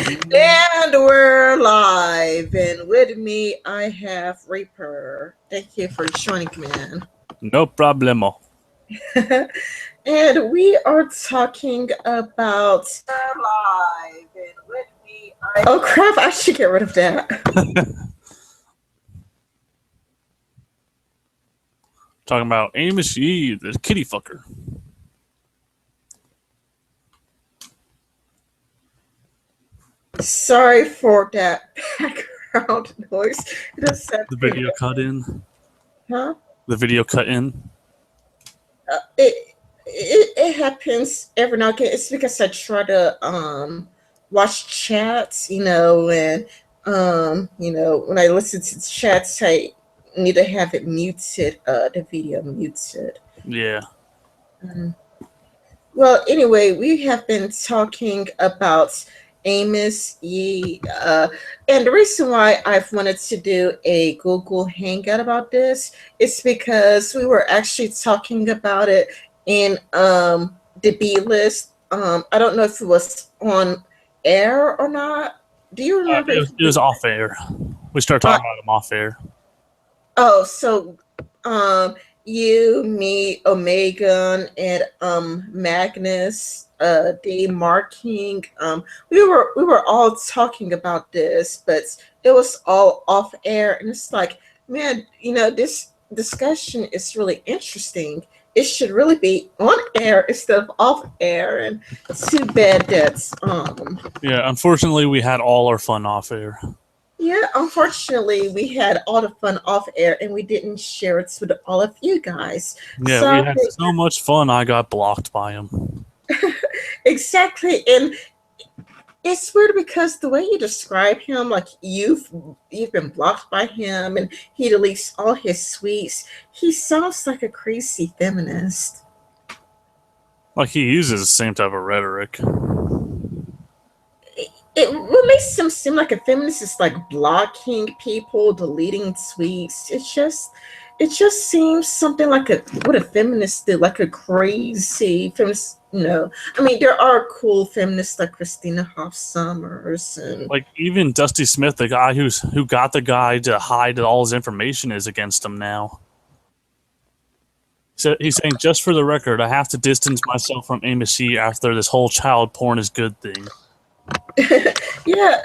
And we're live, and with me I have Reaper. Thank you for joining, man. No problemo. And we are talking about live, and with me I. Oh crap! I should get rid of that. Talking about Amos Yee, the kitty fucker. Sorry for that background noise. The video cut in. Huh? The video cut in. It happens every now and again. It's because I try to watch chats, and when I listen to chats, I need to have it muted, the video muted. Yeah. Well, anyway, we have been talking about Amos Yee, and the reason why I've wanted to do a Google Hangout about this is because we were actually talking about it in the B list. I don't know if it was on air or not. Do you remember? It was off air. We started talking about him off air. Oh, so you, me, Omega, and Magnus, Dave Marking, we were all talking about this, but it was all off air, and it's like, man, this discussion is really interesting. It should really be on air instead of off air, and too bad that's Yeah, unfortunately we had all our fun off air. Yeah, unfortunately, we had all the fun off air, and we didn't share it with all of you guys. Yeah, so we had so much fun. I got blocked by him. Exactly, and it's weird because the way you describe him, like you've been blocked by him, and he deletes all his tweets. He sounds like a crazy feminist. Like he uses the same type of rhetoric. What makes him seem like a feminist is like blocking people, deleting tweets. It just seems something like what a feminist do, like a crazy feminist. I mean, there are cool feminists like Christina Hoff Sommers, and like even Dusty Smith, the guy who got the guy to hide all his information, is against him now. So he's saying, just for the record, I have to distance myself from Amos Yee after this whole child porn is good thing. yeah,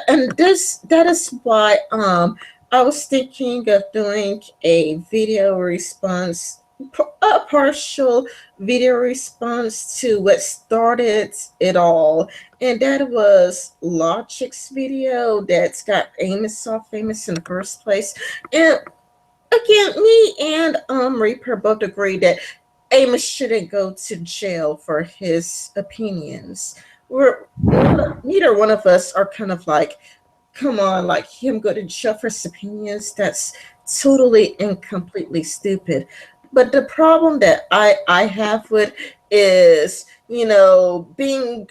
and that is why I was thinking of doing a video response, a partial video response to what started it all, and that was Logic's video that's got Amos so famous in the first place. And again, me and Reaper both agree that Amos shouldn't go to jail for his opinions. Neither one of us are kind of like, come on, like him go to jail for his opinions. That's totally and completely stupid. But the problem that I have with is, being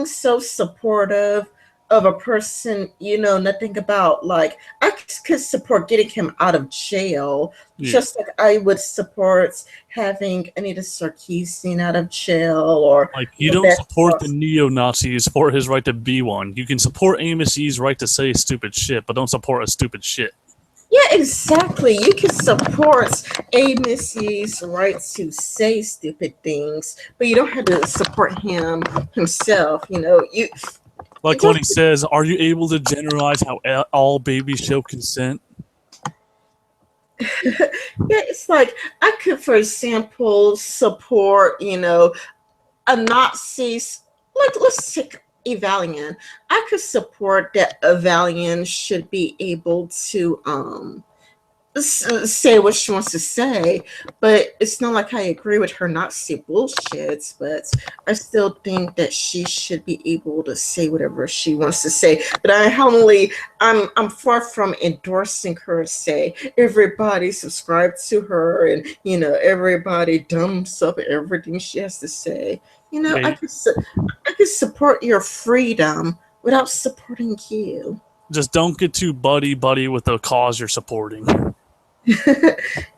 so supportive of a person, nothing about, like, I could support getting him out of jail, just like I would support having Anita Sarkeesian out of jail, or like you don't support the neo-Nazis for his right to be one. You can support Amos Yee's right to say stupid shit, but don't support a stupid shit. Yeah, exactly. You can support Amos Yee's right to say stupid things, but you don't have to support him himself. Like when he says, "Are you able to generalize how all babies show consent?" Yeah, it's like I could, for example, support, a Nazis. Like, let's take Evalian. I could support that Evalian should be able to say what she wants to say, but it's not like I agree with her Nazi bullshit, but I still think that she should be able to say whatever she wants to say. But I'm far from endorsing her to say everybody subscribe to her, and everybody dumps up everything she has to say. I could support your freedom without supporting you. Just don't get too buddy with the cause you're supporting.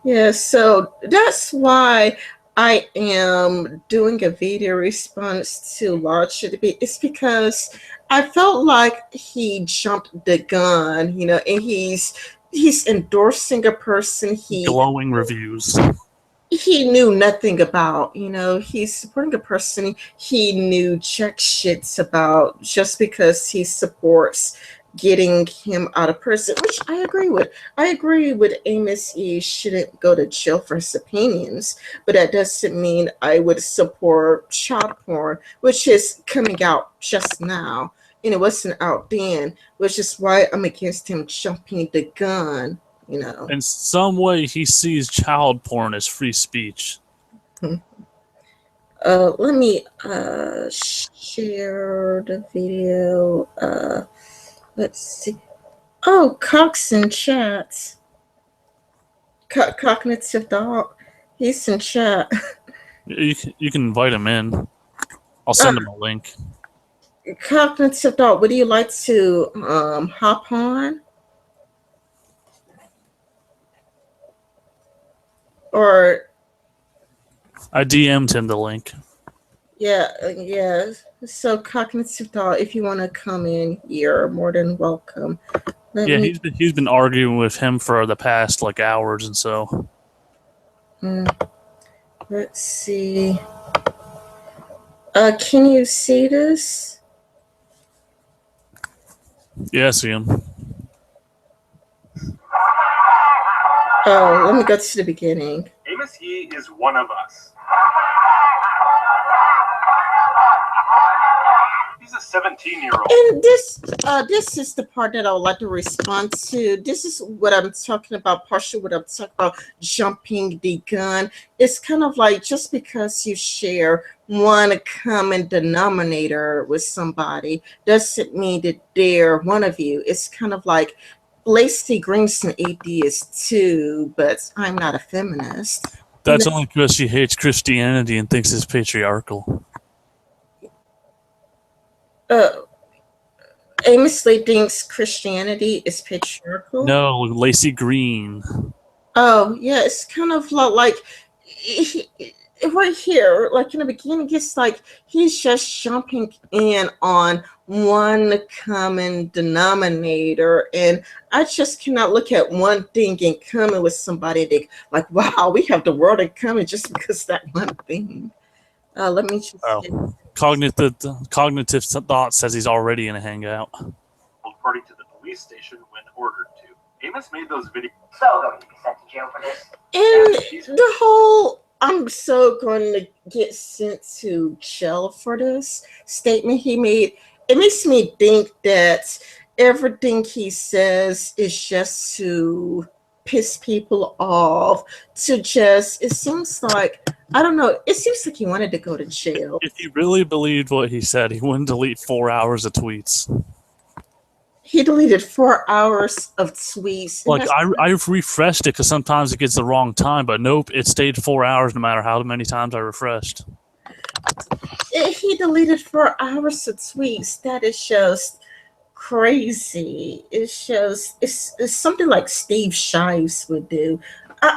Yeah, so that's why I am doing a video response to Large Debate, it's because I felt like he jumped the gun, and he's endorsing a person Glowing reviews. he knew nothing about. He's supporting a person he knew jack shits about just because he supports getting him out of prison, which I agree with. I agree with Amos Yee shouldn't go to jail for his opinions, but that doesn't mean I would support child porn, which is coming out just now. And it wasn't out then, which is why I'm against him jumping the gun. In some way, he sees child porn as free speech. Let me share the video. Let's see. Oh, Cox in chat. Cognitive dog. He's in chat. You can invite him in. I'll send him a link. Cognitive dog, would you like to hop on? Or I DM'd him the link. yeah. So Cognitive dog, if you want to come in, you're more than welcome. He's been arguing with him for the past hours and so. Let's see. Can you see this? Yeah, I see him. Oh, let me go to the beginning. Amos Yee is one of us. He's a 17-year-old. And this is the part that I would like to respond to. This is what I'm talking about, partially what I'm talking about, jumping the gun. It's kind of like just because you share one common denominator with somebody doesn't mean that they're one of you. It's kind of like Lacey Green's an atheist too, but I'm not a feminist. That's only because she hates Christianity and thinks it's patriarchal. Amos Lee thinks Christianity is patriarchal. No, Lacey Green. Oh yeah, it's kind of like right here, like in the beginning, it's like he's just jumping in on one common denominator, and I just cannot look at one thing in common with somebody that like, wow, we have the world in common just because that one thing. Let me just. Cognitive thought says he's already in a hangout. According to the police station when ordered to. Amos made those videos. So going to be sent to jail for this. And the whole "I'm so going to get sent to jail for this" statement he made, it makes me think that everything he says is just to piss people off, it seems like, I don't know, it seems like he wanted to go to jail. If he really believed what he said, he wouldn't delete 4 hours of tweets. He deleted 4 hours of tweets. Like, I've refreshed it because sometimes it gets the wrong time, but nope, it stayed 4 hours no matter how many times I refreshed. He deleted 4 hours of tweets. That is just crazy. It's something like Steve Shives would do.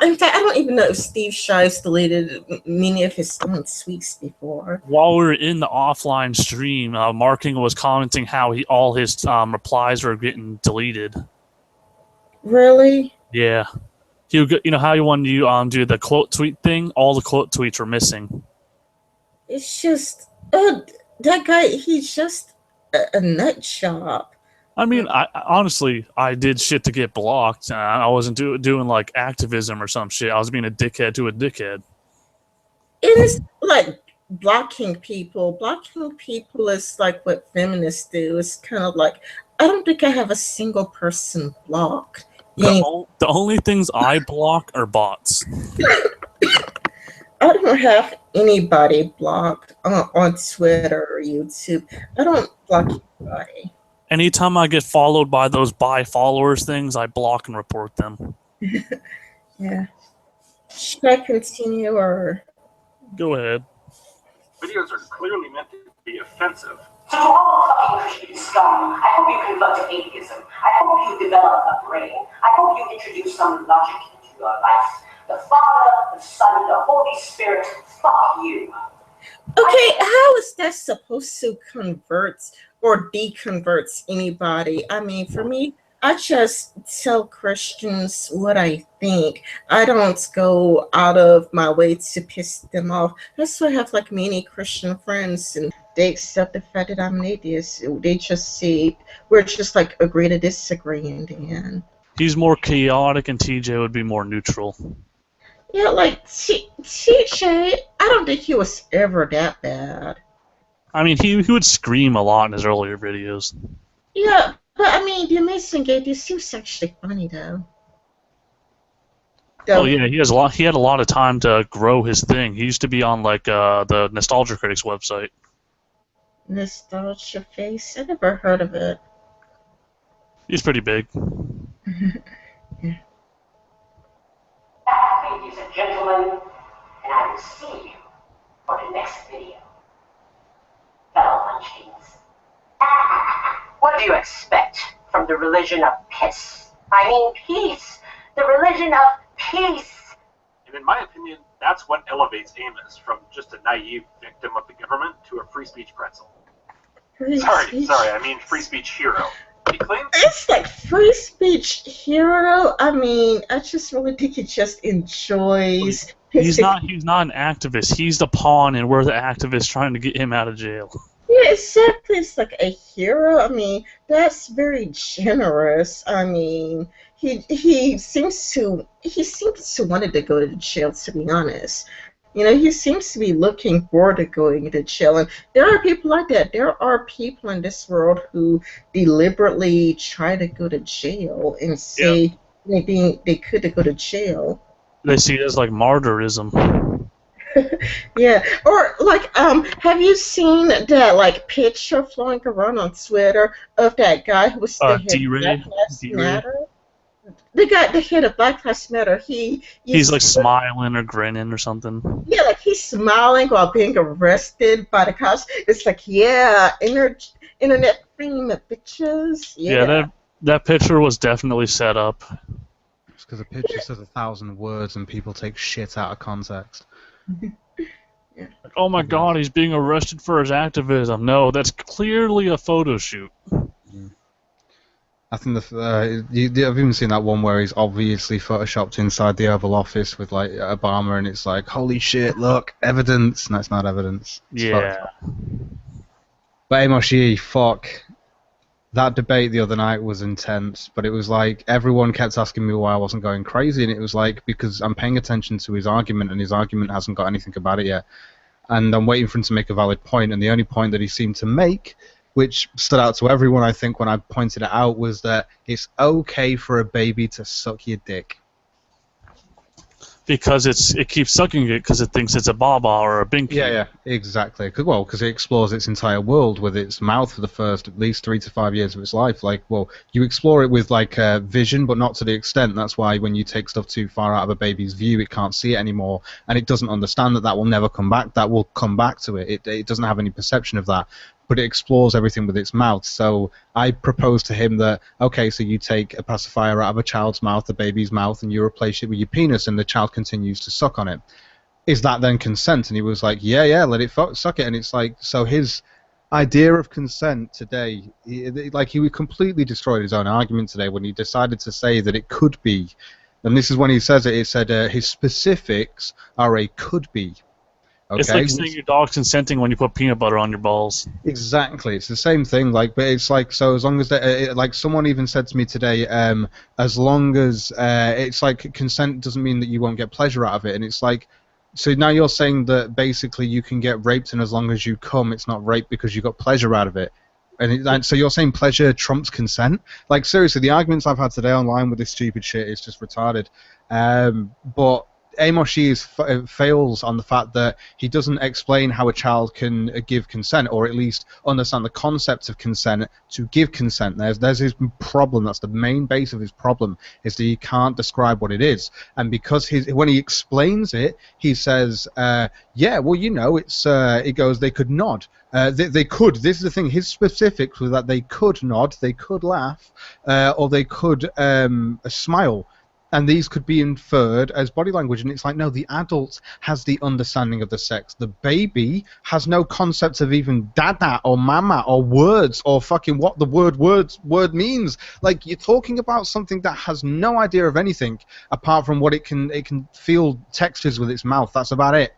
In fact, I don't even know if Steve Shives deleted many of his own tweets before. While we were in the offline stream, Marking was commenting how all his replies were getting deleted. Really? Yeah. You know how when you do the quote tweet thing, all the quote tweets were missing. It's just that guy. He's just a nut job. I mean, I honestly, I did shit to get blocked. I wasn't doing like activism or some shit. I was being a dickhead to a dickhead. It is like blocking people. Blocking people is like what feminists do. It's kind of like, I don't think I have a single person blocked. The only things I block are bots. I don't have anybody blocked on Twitter or YouTube. I don't block anybody. Anytime I get followed by those buy followers things, I block and report them. Yeah. Should I continue or? Go ahead. Videos are clearly meant to be offensive. So to all fucking Christian scum, I hope you convert to atheism. I hope you develop a brain. I hope you introduce some logic into your life. The Father, the Son, and the Holy Spirit, fuck you. Okay, how is that supposed to convert or deconvert anybody? I mean, for me, I just tell Christians what I think. I don't go out of my way to piss them off. That's why I have like many Christian friends, and they accept the fact that I'm an atheist. They just see we're just like agree to disagree in the end. He's more chaotic, and TJ would be more neutral. Yeah, like TJ, I don't think he was ever that bad. I mean, he would scream a lot in his earlier videos. Yeah, but I mean, the Amazing Gate, this seems actually funny though. Oh yeah, he had a lot of time to grow his thing. He used to be on like the Nostalgia Critics website. Nostalgia Face? I never heard of it. He's pretty big. Yeah. Ladies and gentlemen, and I will see you for the next video. Fellow munchkins. What do you expect from the religion of piss? I mean peace. The religion of peace. And in my opinion, that's what elevates Amos from just a naive victim of the government to a free speech pretzel. Sorry, I mean free speech hero. He claims It's like free speech hero. I mean, I just really think he just enjoys. He's not an activist. He's the pawn, and we're the activists trying to get him out of jail. Yeah, exactly. It's like a hero. I mean, that's very generous. I mean, he seems to wanted to go to jail. To be honest, you know, he seems to be looking forward to going to jail. And there are people like that. There are people in this world who deliberately try to go to jail and say anything they could to go to jail. They see it as like martyrism. Yeah, or like, have you seen that like picture flowing around on Twitter of that guy who was the head of D-Ray? Black Lives D-Ray? Matter? The guy, the head of Black Lives Matter. He's like smiling or grinning or something. Yeah, like he's smiling while being arrested by the cops. It's like, yeah, internet fame bitches. Yeah, that picture was definitely set up. It's because a picture says 1,000 words and people take shit out of context. Yeah. Like, oh my god, he's being arrested for his activism. No, that's clearly a photo shoot. I think I've even seen that one where he's obviously photoshopped inside the Oval Office with like Obama, and it's like, holy shit, look, evidence. No, it's not evidence. It's Yeah. But Amos Yee, fuck. That debate the other night was intense, but it was like everyone kept asking me why I wasn't going crazy, and it was like because I'm paying attention to his argument, and his argument hasn't got anything about it yet. And I'm waiting for him to make a valid point, and the only point that he seemed to make, which stood out to everyone, I think, when I pointed it out, was that it's okay for a baby to suck your dick. Because it keeps sucking it because it thinks it's a baba or a binky. Yeah, exactly. Because it explores its entire world with its mouth for the first at least 3 to 5 years of its life. Like, well, you explore it with like vision, but not to the extent. That's why when you take stuff too far out of a baby's view, it can't see it anymore, and it doesn't understand that will never come back. That will come back to it. It doesn't have any perception of that. But it explores everything with its mouth. So I proposed to him that, okay, so you take a pacifier out of a child's mouth, the baby's mouth, and you replace it with your penis, and the child continues to suck on it. Is that then consent? And he was like, yeah, let it suck it. And it's like, so his idea of consent today, he completely destroyed his own argument today when he decided to say that it could be. And this is when he says it said his specifics are a could be. Okay. It's like saying your dog's consenting when you put peanut butter on your balls. Exactly, it's the same thing. Like, but it's like, so as long as like someone even said to me today, as long as it's like consent doesn't mean that you won't get pleasure out of it, and it's like, so now you're saying that basically you can get raped, and as long as you come, it's not rape because you got pleasure out of it. And so you're saying pleasure trumps consent? Like, seriously, the arguments I've had today online with this stupid shit is just retarded. But Amos Yee fails on the fact that he doesn't explain how a child can give consent, or at least understand the concept of consent to give consent. There's his problem. That's the main base of his problem, is that he can't describe what it is. And because when he explains it, he says, yeah, well, you know, it goes, they could nod. They could. This is the thing. His specifics was that they could nod, they could laugh, or they could smile. and these could be inferred as body language, and it's like, no, the adult has the understanding of the sex. The baby has no concept of even dada or mama or words or fucking what the word means. Like, you're talking about something that has no idea of anything apart from what it can feel textures with its mouth. That's about it.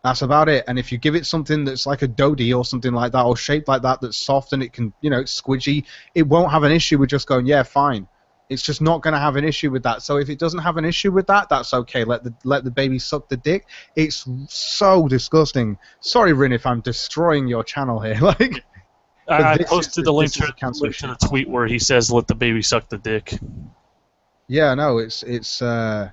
That's about it. And if you give it something that's like a dodie or something like that, or shaped like that, that's soft and it can, it's squidgy, it won't have an issue with just going, yeah, fine. It's just not going to have an issue with that. So if it doesn't have an issue with that, that's okay. Let the baby suck the dick. It's so disgusting. Sorry, Rin, if I'm destroying your channel here. Like, I posted the link to the tweet where he says, "Let the baby suck the dick." Yeah, no, it's I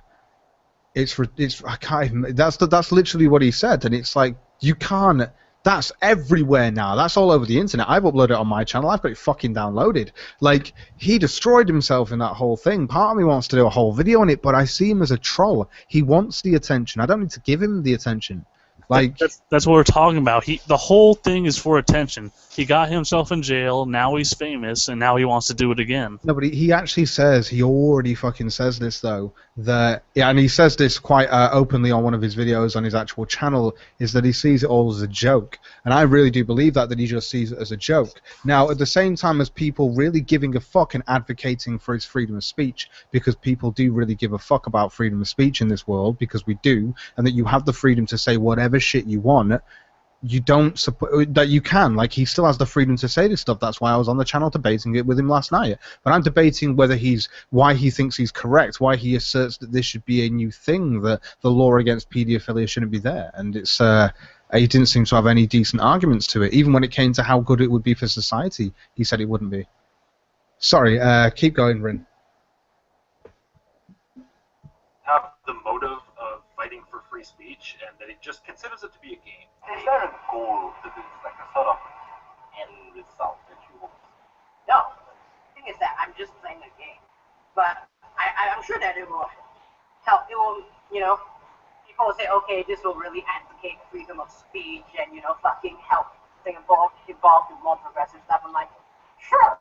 can't even, that's literally what he said, and it's like, you can't. That's everywhere now. That's all over the internet. I've uploaded it on my channel. I've got it fucking downloaded. Like, he destroyed himself in that whole thing. Part of me wants to do a whole video on it, but I see him as a troll. He wants the attention. I don't need to give him the attention. Like, that's what we're talking about. The whole thing is for attention. He got himself in jail. Now he's famous, and now he wants to do it again. No, but he actually says, he already fucking says this though, that, yeah, and he says this quite openly on one of his videos on his actual channel, is that he sees it all as a joke, and I really do believe that he just sees it as a joke. Now, at the same time as people really giving a fuck and advocating for his freedom of speech, because people do really give a fuck about freedom of speech in this world, because we do, and that you have the freedom to say whatever shit you want, you don't support that. You can, like, he still has the freedom to say this stuff. That's why I was on the channel debating it with him last night. But I'm debating why he thinks he's correct, why he asserts that this should be a new thing, that the law against paedophilia shouldn't be there. And it's he didn't seem to have any decent arguments to it. Even when it came to how good it would be for society, he said it wouldn't be. Sorry, keep going, Rin. Have the motive of fighting for free speech, and that he just considers it to be a game. Is there a goal to this, like a sort of end result that you want? No. The thing is that I'm just playing a game. But I'm sure that it will help. It will, people will say, okay, this will really advocate freedom of speech and, fucking help Singapore evolve to more progressive stuff. I'm like, sure.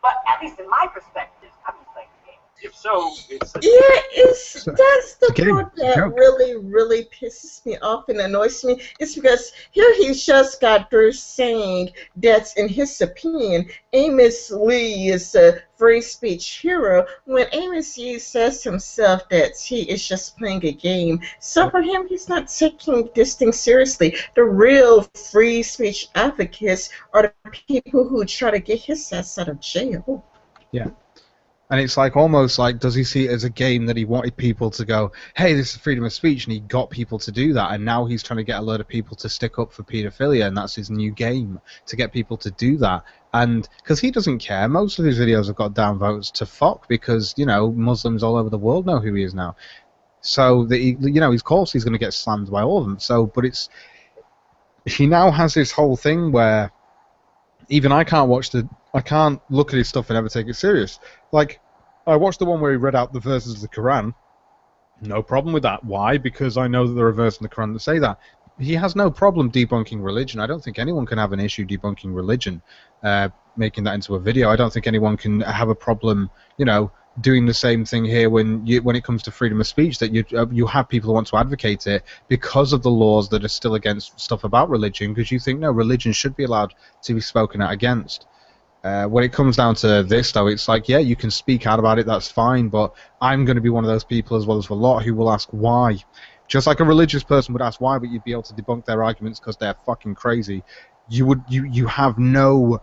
But at least in my perspective, I'm just playing a game. If so, it's that's the part that really pisses me off and annoys me. It's because here he just got through saying that, in his opinion, Amos Yee is a free speech hero, when Amos Yee says himself that he is just playing a game. So for him, he's not taking this thing seriously. The real free speech advocates are the people who try to get his ass out of jail. Yeah. And it's like, almost like, does he see it as a game that he wanted people to go, hey, this is freedom of speech, and he got people to do that, and now he's trying to get a load of people to stick up for paedophilia, and that's his new game, to get people to do that. And because he doesn't care, most of his videos have got downvotes to fuck, because, Muslims all over the world know who he is now. So, of course he's going to get slammed by all of them. So, but he now has this whole thing where even I can't look at his stuff and ever take it serious. Like, I watched the one where he read out the verses of the Quran. No problem with that. Why? Because I know that there are verses in the Quran that say that. He has no problem debunking religion. I don't think anyone can have an issue debunking religion, making that into a video. I don't think anyone can have a problem, doing the same thing here when it comes to freedom of speech, that you have people who want to advocate it because of the laws that are still against stuff about religion, because you think, no, religion should be allowed to be spoken out against. When it comes down to this, though, it's like, yeah, you can speak out about it, that's fine, but I'm going to be one of those people, as well as a lot, who will ask why. Just like a religious person would ask why, but you'd be able to debunk their arguments because they're fucking crazy. You have no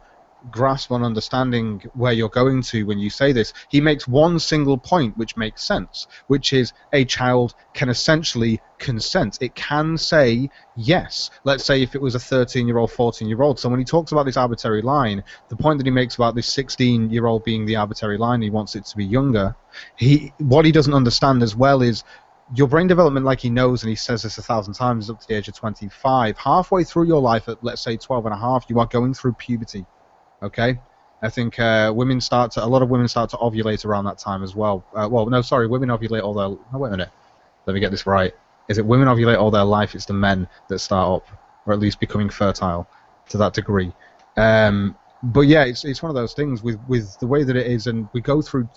grasp on understanding where you're going to when you say this. He makes one single point which makes sense, which is a child can essentially consent. It can say yes. Let's say if it was a 13-year-old, 14-year-old. So when he talks about this arbitrary line, the point that he makes about this 16-year-old being the arbitrary line, he wants it to be younger. What he doesn't understand as well is your brain development, like he knows, and he says this 1,000 times, is up to the age of 25. Halfway through your life, at let's say 12 and a half, you are going through puberty. Okay, I think a lot of women start to ovulate around that time as well. Women ovulate all their. Oh, wait a minute, let me get this right. Is it women ovulate all their life? It's the men that start up, or at least becoming fertile to that degree. But yeah, it's one of those things with the way that it is, and we go through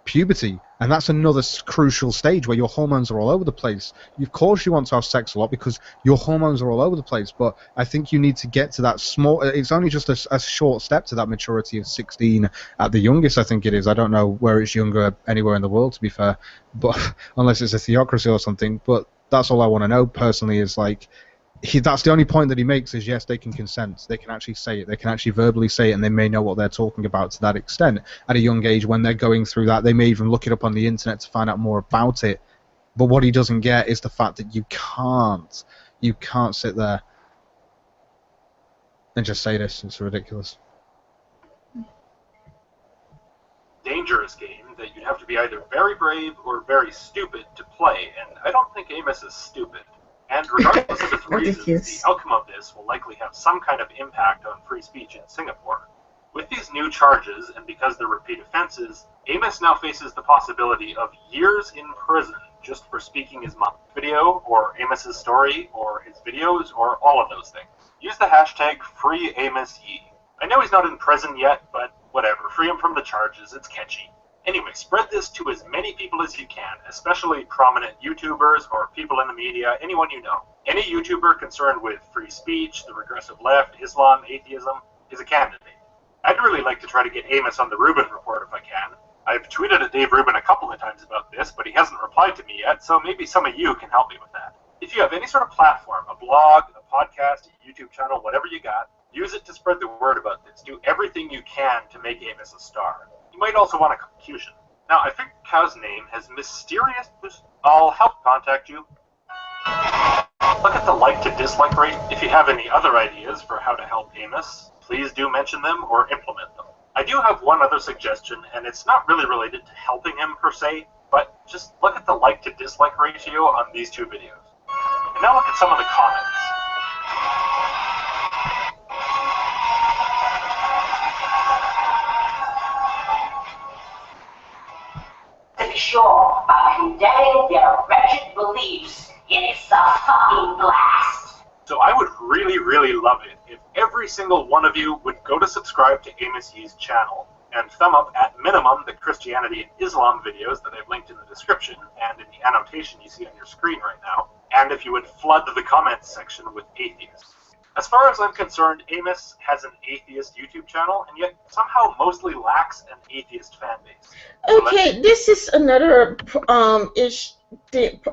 puberty, and that's another crucial stage where your hormones are all over the place. Of course you want to have sex a lot because your hormones are all over the place, but I think you need to get to that small, it's only just a short step to that maturity of 16 at the youngest, I think it is. I don't know where it's younger anywhere in the world, to be fair, but unless it's a theocracy or something, but that's all I want to know personally is like, that's the only point that he makes is, yes, they can consent. They can actually say it. They can actually verbally say it, and they may know what they're talking about to that extent. At a young age, when they're going through that, they may even look it up on the internet to find out more about it. But what he doesn't get is the fact that you can't sit there and just say this. It's ridiculous. Dangerous game that you'd have to be either very brave or very stupid to play, and I don't think Amos is stupid. And regardless of its reasons, the outcome of this will likely have some kind of impact on free speech in Singapore. With these new charges, and because they're repeat offenses, Amos now faces the possibility of years in prison just for speaking his mom's video, or Amos's story, or his videos, or all of those things. Use the hashtag #FreeAmosYee. I know he's not in prison yet, but whatever, free him from the charges, it's catchy. Anyway, spread this to as many people as you can, especially prominent YouTubers or people in the media, anyone you know. Any YouTuber concerned with free speech, the regressive left, Islam, atheism, is a candidate. I'd really like to try to get Amos on the Rubin Report if I can. I've tweeted at Dave Rubin a couple of times about this, but he hasn't replied to me yet, so maybe some of you can help me with that. If you have any sort of platform, a blog, a podcast, a YouTube channel, whatever you got, use it to spread the word about this. Do everything you can to make Amos a star. You might also want a concussion. Now, I think Cow's name has mysterious... I'll help contact you. Look at the like to dislike rate. If you have any other ideas for how to help Amos, please do mention them or implement them. I do have one other suggestion, and it's not really related to helping him per se, but just look at the like to dislike ratio on these two videos. And now look at some of the comments. To be sure, by condemning their wretched beliefs, it is a fucking blast. So I would really, really love it if every single one of you would go to subscribe to Amos Yee's channel and thumb up at minimum the Christianity and Islam videos that I've linked in the description and in the annotation you see on your screen right now, and if you would flood the comments section with atheists. As far as I'm concerned, Amos has an atheist YouTube channel, and yet somehow mostly lacks an atheist fan base. Okay, this is another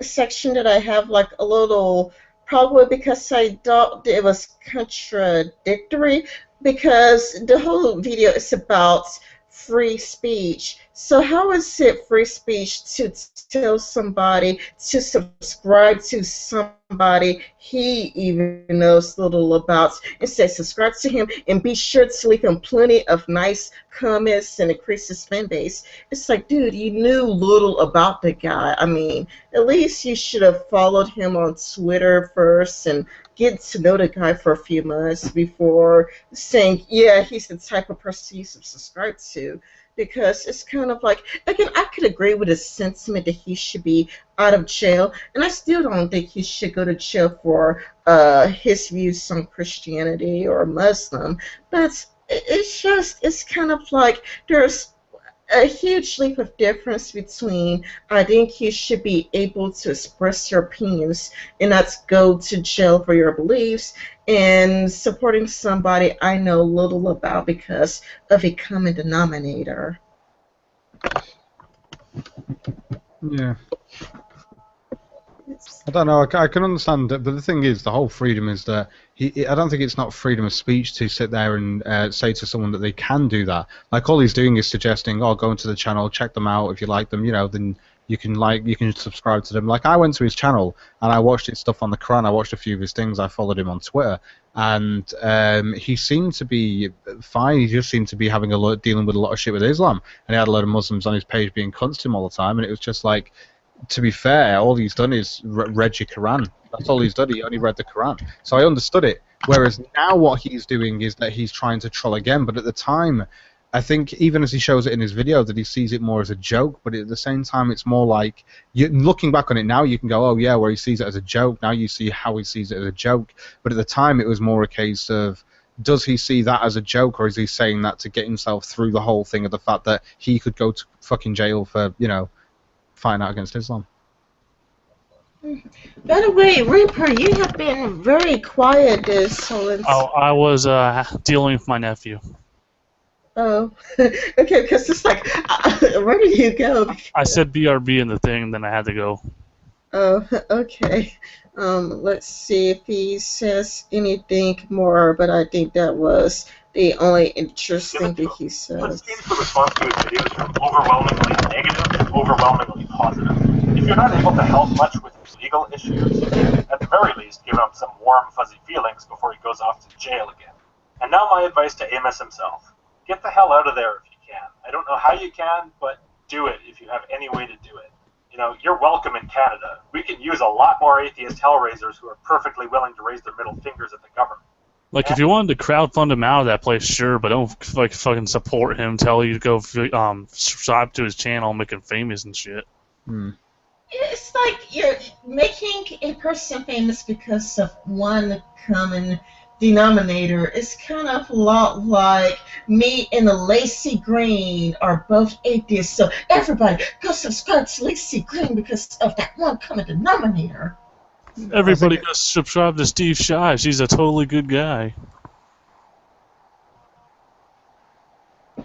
section that I have like a little problem with because I thought it was contradictory because the whole video is about free speech. So how is it free speech to tell somebody to subscribe to somebody he even knows little about and say subscribe to him and be sure to leave him plenty of nice comments and increase his fan base? It's like, dude, you knew little about the guy. I mean, at least you should have followed him on Twitter first and get to know the guy for a few months before saying, yeah, he's the type of person you should subscribe to. Because it's kind of like, again, I could agree with the sentiment that he should be out of jail, and I still don't think he should go to jail for his views on Christianity or Muslim, but it's kind of like there's a huge leap of difference between I think you should be able to express your opinions and not go to jail for your beliefs and supporting somebody I know little about because of a common denominator. Yeah. I don't know. I can understand that, but the thing is, the whole freedom is that I don't think it's not freedom of speech to sit there and say to someone that they can do that. Like all he's doing is suggesting, oh, go into the channel, check them out. If you like them, then you can subscribe to them. Like I went to his channel and I watched his stuff on the Quran. I watched a few of his things. I followed him on Twitter, and he seemed to be fine. He just seemed to be dealing with a lot of shit with Islam, and he had a lot of Muslims on his page being cunts to him all the time, and it was just like, to be fair, all he's done is read your Quran. That's all he's done. He only read the Quran. So I understood it. Whereas now what he's doing is that he's trying to troll again. But at the time, I think even as he shows it in his video, that he sees it more as a joke. But at the same time, it's more like, looking back on it now, you can go, oh yeah, where he sees it as a joke. Now you see how he sees it as a joke. But at the time, it was more a case of does he see that as a joke, or is he saying that to get himself through the whole thing of the fact that he could go to fucking jail for, you know, fighting out against Islam? By the way, Reaper, you have been very quiet this whole. Oh, I was dealing with my nephew. Oh, okay, because it's like, where did you go? I said BRB in the thing, and then I had to go. Oh, okay. Let's see if he says anything more, but I think that was the only interesting thing he But says. seems the response to his videos from overwhelmingly negative to overwhelmingly positive. If you're not able to help much with his legal issues, at the very least, give him some warm, fuzzy feelings before he goes off to jail again. And now my advice to Amos himself. Get the hell out of there if you can. I don't know how you can, but do it if you have any way to do it. You know, you're welcome in Canada. We can use a lot more atheist hellraisers who are perfectly willing to raise their middle fingers at the government. Like, if you wanted to crowdfund him out of that place, sure, but don't like fucking support him. Tell you to go subscribe to his channel, make him famous and shit. It's like you're making a person famous because of one common denominator. It's kind of a lot like me and the Lacy Green are both atheists, so everybody go subscribe to Lacy Green because of that one common denominator. Everybody go subscribe to Steve Shives. He's a totally good guy.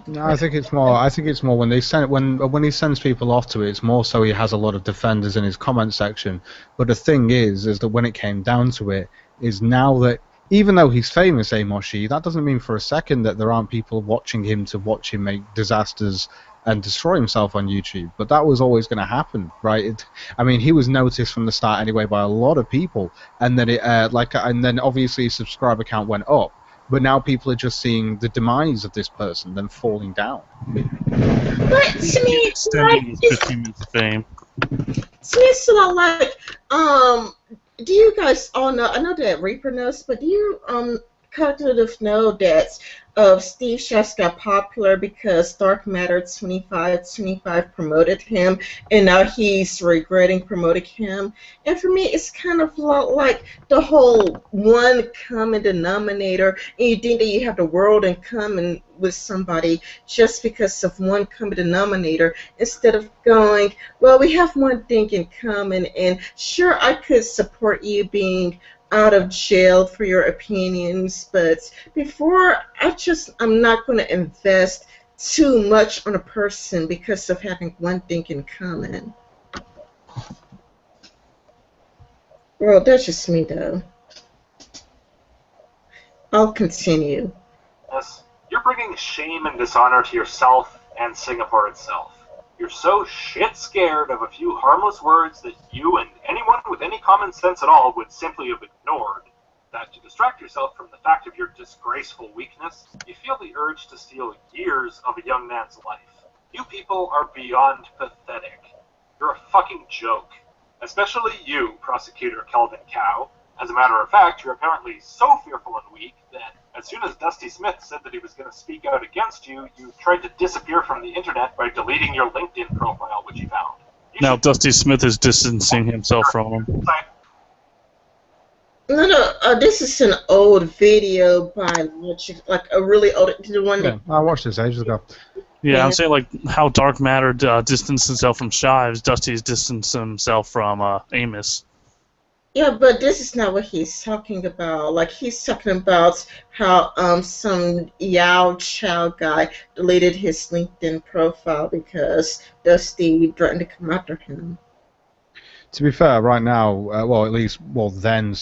No, I think it's more when they send when he sends people off to it. It's more so he has a lot of defenders in his comment section. But the thing is that when it came down to it, is now that even though he's famous, Amos Yee, that doesn't mean for a second that there aren't people watching him to watch him make disasters and destroy himself on YouTube. But that was always going to happen, right? I mean, he was noticed from the start anyway by a lot of people, and then and then obviously his subscriber count went up. But now people are just seeing the demise of this person, then falling down. But to me, it's Extending like, his 15 minutes of fame. to me, it's sort of like, do you guys all know? I know that Reaper knows, but do you kind of know that Steve Shives got popular because Dark Matter 2525 promoted him, and now he's regretting promoting him. And for me, it's kind of like the whole one common denominator, and you think that you have the world in common with somebody just because of one common denominator, instead of going, well, we have one thing in common, and sure, I could support you being out of jail for your opinions, but before I'm not going to invest too much on a person because of having one thing in common. Well, that's just me though. I'll continue. Yes, you're bringing shame and dishonor to yourself and Singapore itself. You're so shit scared of a few harmless words that you and anyone with any common sense at all would simply have ignored, that to distract yourself from the fact of your disgraceful weakness, you feel the urge to steal years of a young man's life. You people are beyond pathetic. You're a fucking joke. Especially you, Prosecutor Kelvin Cow. As a matter of fact, you're apparently so fearful and weak that as soon as Dusty Smith said that he was going to speak out against you, you tried to disappear from the internet by deleting your LinkedIn profile, which he found. Now Dusty Smith is distancing himself from him. No, this is an old video by like a really old one. Yeah, I watched this ages ago. Yeah, I'm saying like how Dark Matter distanced himself from Shives, Dusty's distanced himself from Amos. Yeah, but this is not what he's talking about. Like, he's talking about how some Yao Chow guy deleted his LinkedIn profile because Dusty threatened to come after him. To be fair, right now, then,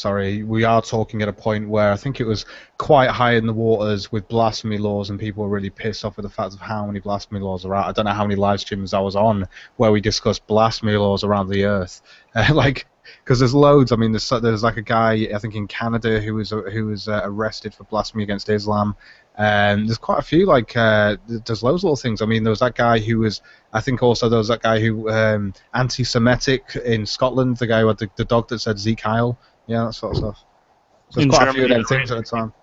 we are talking at a point where I think it was quite high in the waters with blasphemy laws, and people were really pissed off with the fact of how many blasphemy laws are out. I don't know how many live streams I was on where we discussed blasphemy laws around the earth. Because there's loads. I mean, there's like a guy, I think in Canada, who was arrested for blasphemy against Islam. There's quite a few, there's loads of little things. I mean, there was that guy who was, I think also there was that guy who, anti-Semitic in Scotland, the guy who had the dog that said Zeke Heil. Yeah, that sort of stuff. So there's quite a few of them things at the time.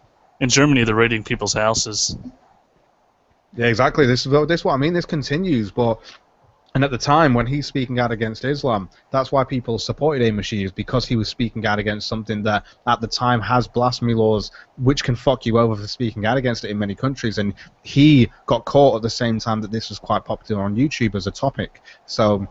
In Germany, they're raiding people's houses. Yeah, exactly. This is what I mean. This continues, but And at the time, when he's speaking out against Islam, that's why people supported Amos Yee, is because he was speaking out against something that, at the time, has blasphemy laws, which can fuck you over for speaking out against it in many countries. And he got caught at the same time that this was quite popular on YouTube as a topic. So,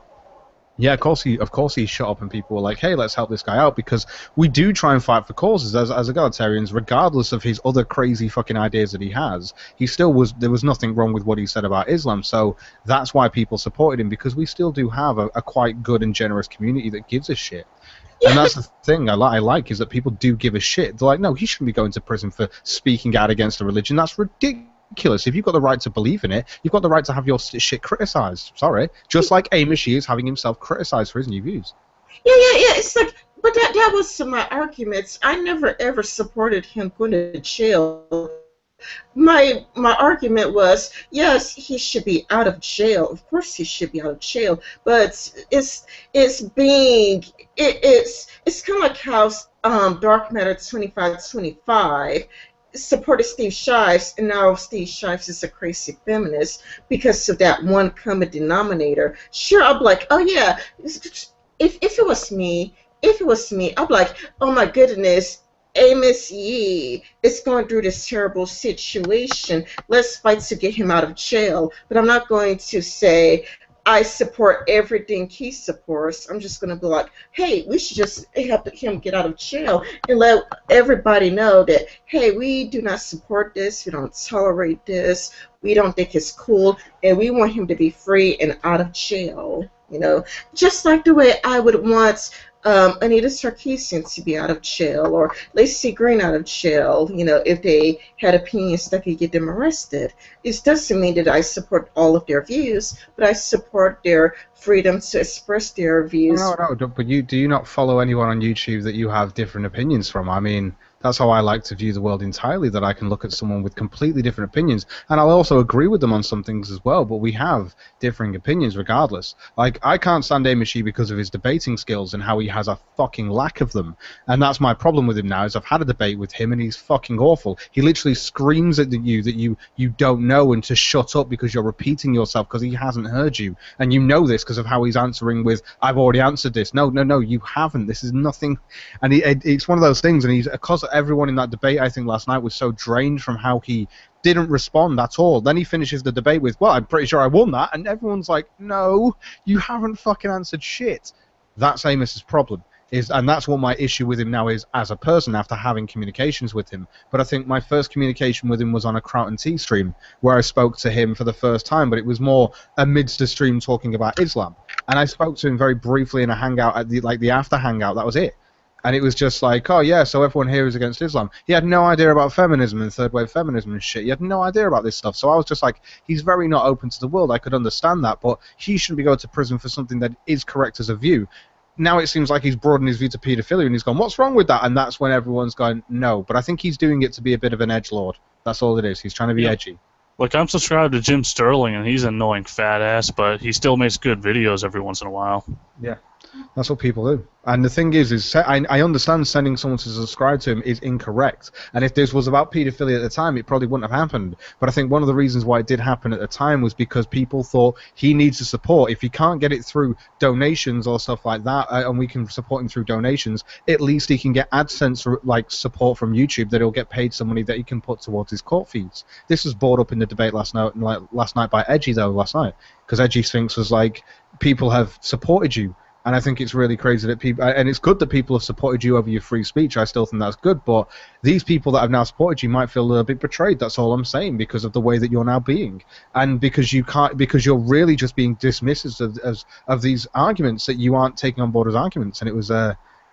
yeah, of course he shut up, and people were like, hey, let's help this guy out, because we do try and fight for causes as egalitarians, regardless of his other crazy fucking ideas that he has. There was nothing wrong with what he said about Islam, so that's why people supported him, because we still do have a quite good and generous community that gives a shit. And that's the thing I like, is that people do give a shit. They're like, no, he shouldn't be going to prison for speaking out against a religion. That's ridiculous. If you've got the right to believe in it, you've got the right to have your shit criticised. Sorry. Just like Amos Yee is having himself criticised for his new views. Yeah. It's like, but that was my arguments. I never ever supported him going to jail. My argument was, yes, he should be out of jail. Of course, he should be out of jail. But it's kind of like how Dark Matter 2525 supported Steve Shives, and now Steve Shives is a crazy feminist because of that one common denominator. Sure, I'll be like, oh yeah, if it was me, I'd be like, oh my goodness, Amos Yee is going through this terrible situation. Let's fight to get him out of jail. But I'm not going to say I support everything he supports. I'm just going to be like, hey, we should just help him get out of jail and let everybody know that, hey, we do not support this. We don't tolerate this. We don't think it's cool. And we want him to be free and out of jail. You know, just like the way I would want Anita Sarkeesian to be out of jail, or Lacey Green out of jail, you know, if they had opinions that could get them arrested. It doesn't mean that I support all of their views, but I support their freedom to express their views. No, but do you not follow anyone on YouTube that you have different opinions from? I mean, that's how I like to view the world entirely, that I can look at someone with completely different opinions, and I'll also agree with them on some things as well, but we have differing opinions regardless. Like, I can't stand Amos Yee because of his debating skills and how he has a fucking lack of them, and that's my problem with him now, is I've had a debate with him and he's fucking awful. He literally screams at you that you don't know and to shut up because you're repeating yourself because he hasn't heard you, and you know this because of how he's answering with, I've already answered this. No, you haven't. This is nothing. And it's one of those things, and because everyone in that debate, I think, last night was so drained from how he didn't respond at all. Then he finishes the debate with, well, I'm pretty sure I won that, and everyone's like, no, you haven't fucking answered shit. That's Amos's problem. And that's what my issue with him now is as a person after having communications with him. But I think my first communication with him was on a Kraut and Tea stream where I spoke to him for the first time, but it was more amidst the stream talking about Islam. And I spoke to him very briefly in a hangout at the after hangout. That was it. And it was just like, oh yeah, so everyone here is against Islam. He had no idea about feminism and third wave feminism and shit. He had no idea about this stuff. So I was just like, he's very not open to the world. I could understand that, but he shouldn't be going to prison for something that is correct as a view. Now it seems like he's broadened his view to paedophilia, and he's gone, what's wrong with that? And that's when everyone's going, no. But I think he's doing it to be a bit of an edgelord. That's all it is. He's trying to be edgy. Like, I'm subscribed to Jim Sterling, and he's an annoying fat ass, but he still makes good videos every once in a while. Yeah. That's what people do. And the thing is I understand sending someone to subscribe to him is incorrect. And if this was about paedophilia at the time, it probably wouldn't have happened. But I think one of the reasons why it did happen at the time was because people thought he needs the support. If he can't get it through donations or stuff like that, and we can support him through donations, at least he can get AdSense like support from YouTube that he'll get paid some money that he can put towards his court fees. This was brought up in the debate last night by Edgy, though, because Edgy thinks was like, people have supported you. And I think it's really crazy that people, and it's good that people have supported you over your free speech. I still think that's good, but these people that have now supported you might feel a little bit betrayed. That's all I'm saying, because of the way that you're now being, and because you're really just being dismissive of these arguments that you aren't taking on board as arguments. And it was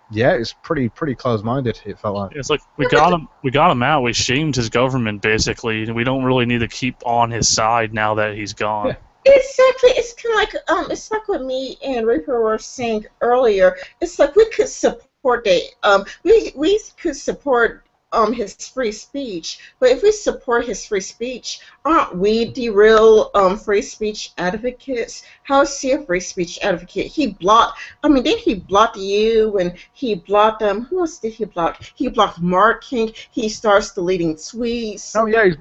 it's pretty close-minded. It felt like it's like we got him out. We shamed his government basically, and we don't really need to keep on his side now that he's gone. Yeah. Exactly. It's kind of like it's like what me and Reaper were saying earlier. It's like we could support we could support his free speech. But if we support his free speech, aren't we the real free speech advocates? How is he a free speech advocate? He blocked. I mean, did he block you? And he blocked who else did he block? He blocked Mark King. He starts deleting tweets. No, yeah,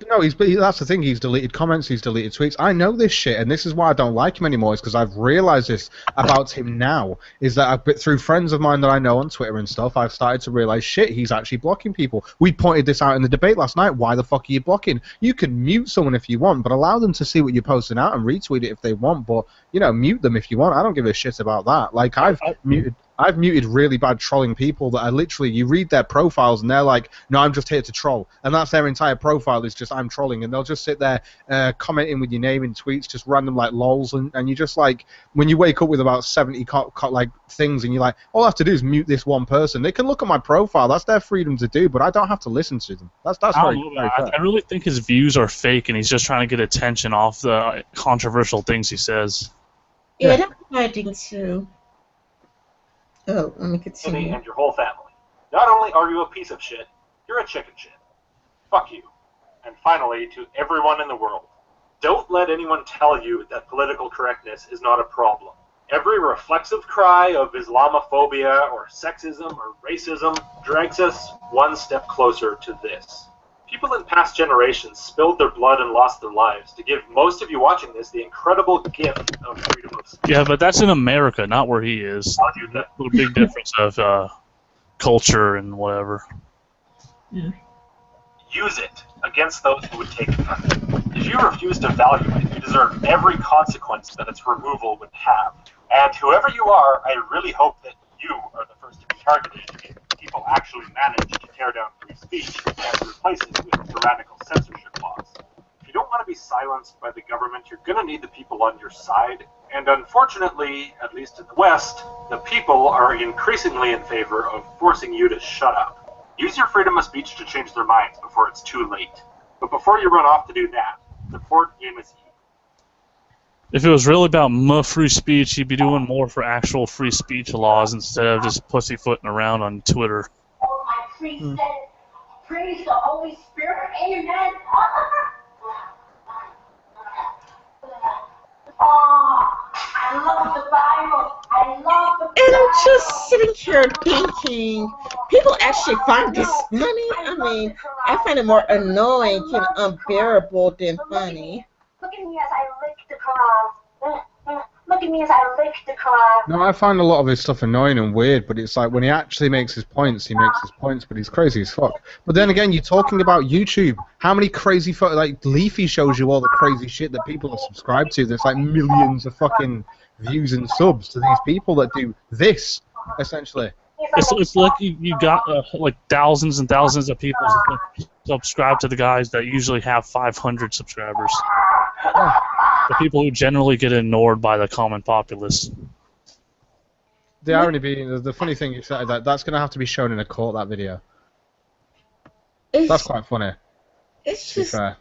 that's the thing. He's deleted comments. He's deleted tweets. I know this shit, and this is why I don't like him anymore. Is because I've realized this about him now. Is that through friends of mine that I know on Twitter and stuff, I've started to realize shit. He's actually blocking people. We pointed this out in the debate last night. Why the fuck are you blocking? You can mute someone if you want, but allow them to see what you're posting out and retweet it if they want. But mute them if you want. I don't give a shit about that. Like I've muted really bad trolling people that are literally, you read their profiles and they're like, no, I'm just here to troll. And that's their entire profile is just, I'm trolling. And they'll just sit there commenting with your name in tweets, just random like lols. And you just like, when you wake up with about 70 like things and you're like, all I have to do is mute this one person. They can look at my profile. That's their freedom to do, but I don't have to listen to them. That's very fair. I really think his views are fake and he's just trying to get attention off the controversial things he says. Yeah, that's what I think too. Oh, let me continue. And your whole family. Not only are you a piece of shit, you're a chicken shit. Fuck you. And finally, to everyone in the world, don't let anyone tell you that political correctness is not a problem. Every reflexive cry of Islamophobia or sexism or racism drags us one step closer to this. People in past generations spilled their blood and lost their lives to give most of you watching this the incredible gift of freedom of speech. Yeah, but that's in America, not where he is. I'll do that. A big difference of culture and whatever. Yeah. Use it against those who would take it from you. If you refuse to value it, you deserve every consequence that its removal would have. And whoever you are, I really hope that you are the first to be targeted if people actually manage to tear down free speech and replace it with tyrannical censorship laws. If you don't want to be silenced by the government, you're going to need the people on your side. And unfortunately, at least in the West, the people are increasingly in favor of forcing you to shut up. Use your freedom of speech to change their minds before it's too late. But before you run off to do that, support Amos Yee. If it was really about free speech, he'd be doing more for actual free speech laws instead of just pussyfooting around on Twitter. Oh, my priest said, praise the Holy Spirit, amen. Oh, I love the Bible. I love the Bible. And I'm just sitting here thinking, people actually find this funny? I mean, I find it more annoying and unbearable than funny. Look at me as I lick the Quran. Look at me as I lick the Quran. No, I find a lot of his stuff annoying and weird, but it's like when he actually makes his points, he makes his points, but he's crazy as fuck. But then again, you're talking about YouTube. How many crazy like Leafy shows you all the crazy shit that people are subscribed to. There's like millions of fucking views and subs to these people that do this, essentially. It's like you got like thousands and thousands of people subscribe to the guys that usually have 500 subscribers. The people who generally get ignored by the common populace. The irony being, the funny thing is that that's going to have to be shown in a court, that video. That's quite funny. It's to be just, fair.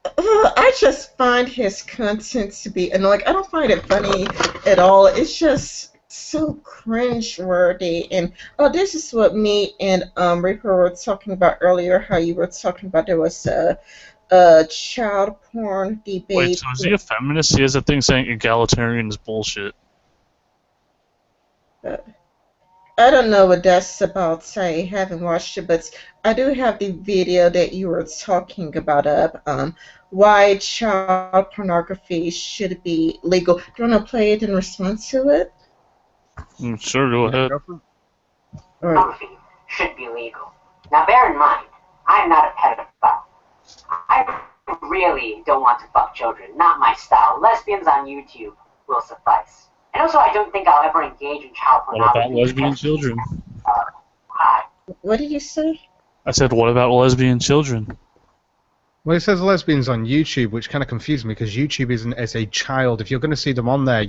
I just find his content to be annoying. I don't find it funny at all. It's just so cringe-worthy. And this is what me and Reaper were talking about earlier. How you were talking about there was a child porn debate. Wait, so is he a feminist? He has a thing saying egalitarian is bullshit. I don't know what that's about. I haven't watched it, but I do have the video that you were talking about up. Why child pornography should be legal. Do you want to play it in response to it? Sure, go ahead. Pornography should be legal. Now bear in mind, I'm not a pedophile. I really don't want to fuck children. Not my style. Lesbians on YouTube will suffice. And also, I don't think I'll ever engage in child pornography. What about lesbian children? What did you say? I said, what about lesbian children? Well, it says lesbians on YouTube, which kind of confused me because YouTube isn't as a child. If you're going to see them on there,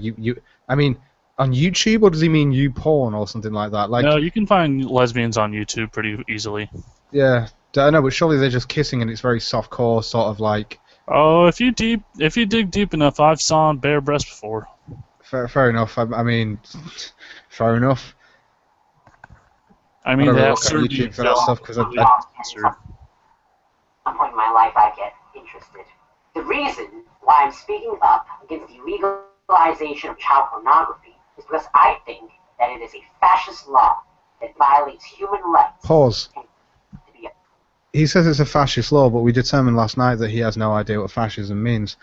I mean, on YouTube, or does he mean you porn or something like that? Like, no, you can find lesbians on YouTube pretty easily. Yeah, I know, but surely they're just kissing and it's very softcore, sort of like. Oh, if you dig deep enough, I've saw bare breasts before. Fair enough. I mean, fair enough. I mean, gotta they have look at certain YouTube for that films stuff because that I, are censored. At some point in my life, I get interested. The reason why I'm speaking up against the legalization of child pornography is because I think that it is a fascist law that violates human rights. Pause. He says it's a fascist law, but we determined last night that he has no idea what fascism means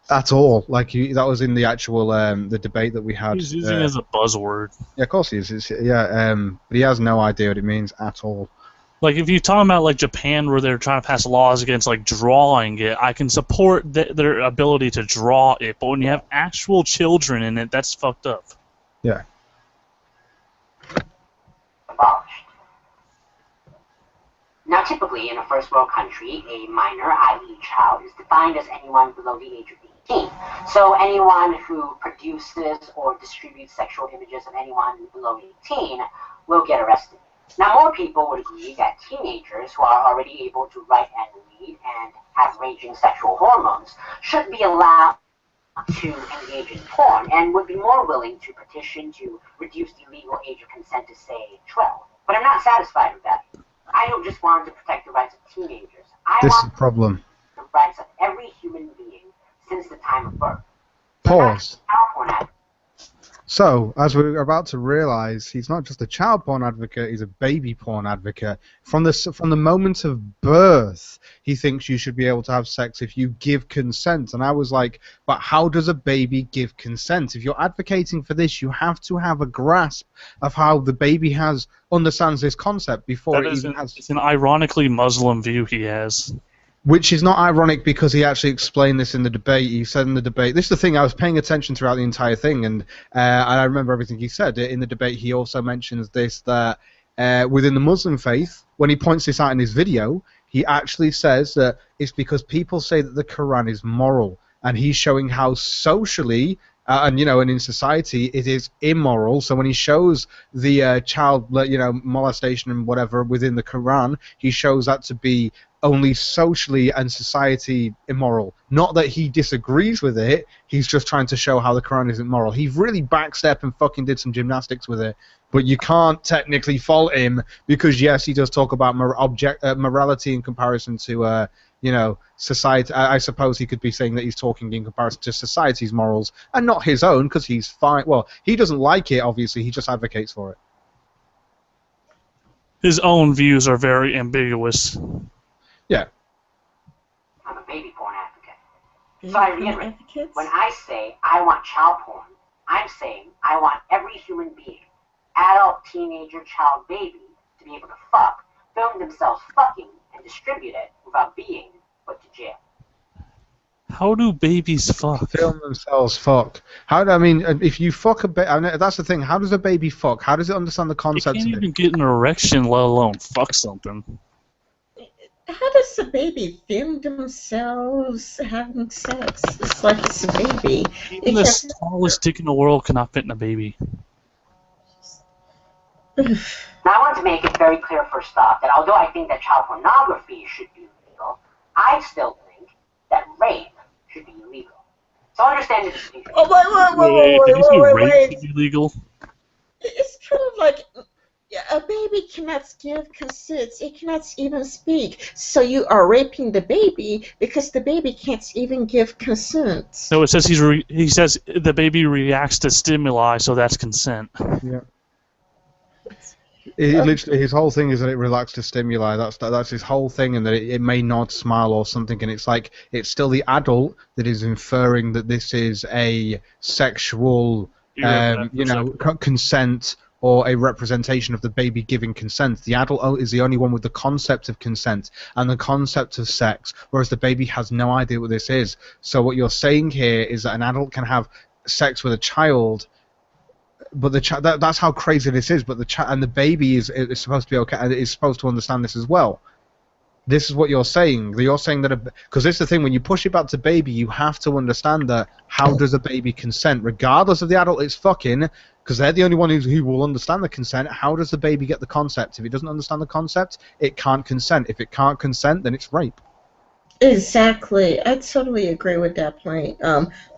at all. Like that was in the actual the debate that we had. He's using it as a buzzword. Yeah, of course he is. But he has no idea what it means at all. Like, if you're talking about, like, Japan, where they're trying to pass laws against, like, drawing it, I can support their ability to draw it, but when you have actual children in it, that's fucked up. Yeah. Abolished. Now, typically, in a first world country, a minor, i.e. child, is defined as anyone below the age of 18. So anyone who produces or distributes sexual images of anyone below 18 will get arrested. Now, more people would agree that teenagers who are already able to write and read and have raging sexual hormones should be allowed to engage in porn and would be more willing to petition to reduce the legal age of consent to, say, 12. But I'm not satisfied with that. I don't just want to protect the rights of teenagers. This is want the problem. the rights of every human being since the time of birth. Pause. Child porn advocates. So, as we're about to realize, he's not just a child porn advocate, he's a baby porn advocate. From the moment of birth, he thinks you should be able to have sex if you give consent. And I was like, but how does a baby give consent? If you're advocating for this, you have to have a grasp of how the baby understands this concept before it even has... It's an ironically Muslim view he has. Which is not ironic because he actually explained this in the debate. He said in the debate, this is the thing, I was paying attention throughout the entire thing, and I remember everything he said. In the debate, he also mentions this, that within the Muslim faith, when he points this out in his video, he actually says that it's because people say that the Quran is moral, and he's showing how socially and in society it is immoral. So when he shows the child molestation and whatever within the Quran, he shows that to be only socially and society immoral. Not that he disagrees with it, he's just trying to show how the Quran isn't moral. He really backstepped and fucking did some gymnastics with it, but you can't technically fault him because yes, he does talk about morality in comparison to society. I suppose he could be saying that he's talking in comparison to society's morals and not his own, because he's fine. Well, he doesn't like it, obviously, he just advocates for it. His own views are very ambiguous. Yeah. I'm a baby porn advocate. So I reiterate, when I say I want child porn, I'm saying I want every human being, adult, teenager, child, baby, to be able to fuck, film themselves fucking, and distribute it without being put to jail. How do babies fuck? Film themselves fuck. If you fuck a baby, that's the thing. How does a baby fuck? How does it understand the concept? It can't even get an erection, let alone fuck something. How does a baby film themselves having sex? It's like it's a baby. Even the smallest dick in the world cannot fit in a baby. Now, I want to make it very clear first off that although I think that child pornography should be illegal, I still think that rape should be illegal. So understand the distinction. Oh, Did you say rape should be legal? It's kind of like a baby cannot give consent. It cannot even speak. So you are raping the baby because the baby can't even give consent. No, it says he says the baby reacts to stimuli, so that's consent. Yeah. Literally, his whole thing is that it reacts to stimuli. That's his whole thing, and that it may nod, smile, or something. And it's like it's still the adult that is inferring that this is a sexual, consent or a representation of the baby giving consent. The adult is the only one with the concept of consent and the concept of sex, whereas the baby has no idea what this is. So what you're saying here is that an adult can have sex with a child. But that's how crazy this is. But the baby is supposed to be okay, and is supposed to understand this as well. This is what you're saying. You're saying that because this is the thing. When you push it back to baby, you have to understand that how does a baby consent, regardless of the adult it's fucking, because they're the only one who will understand the consent. How does the baby get the concept? If it doesn't understand the concept, it can't consent. If it can't consent, then it's rape. Exactly. I totally agree with that point.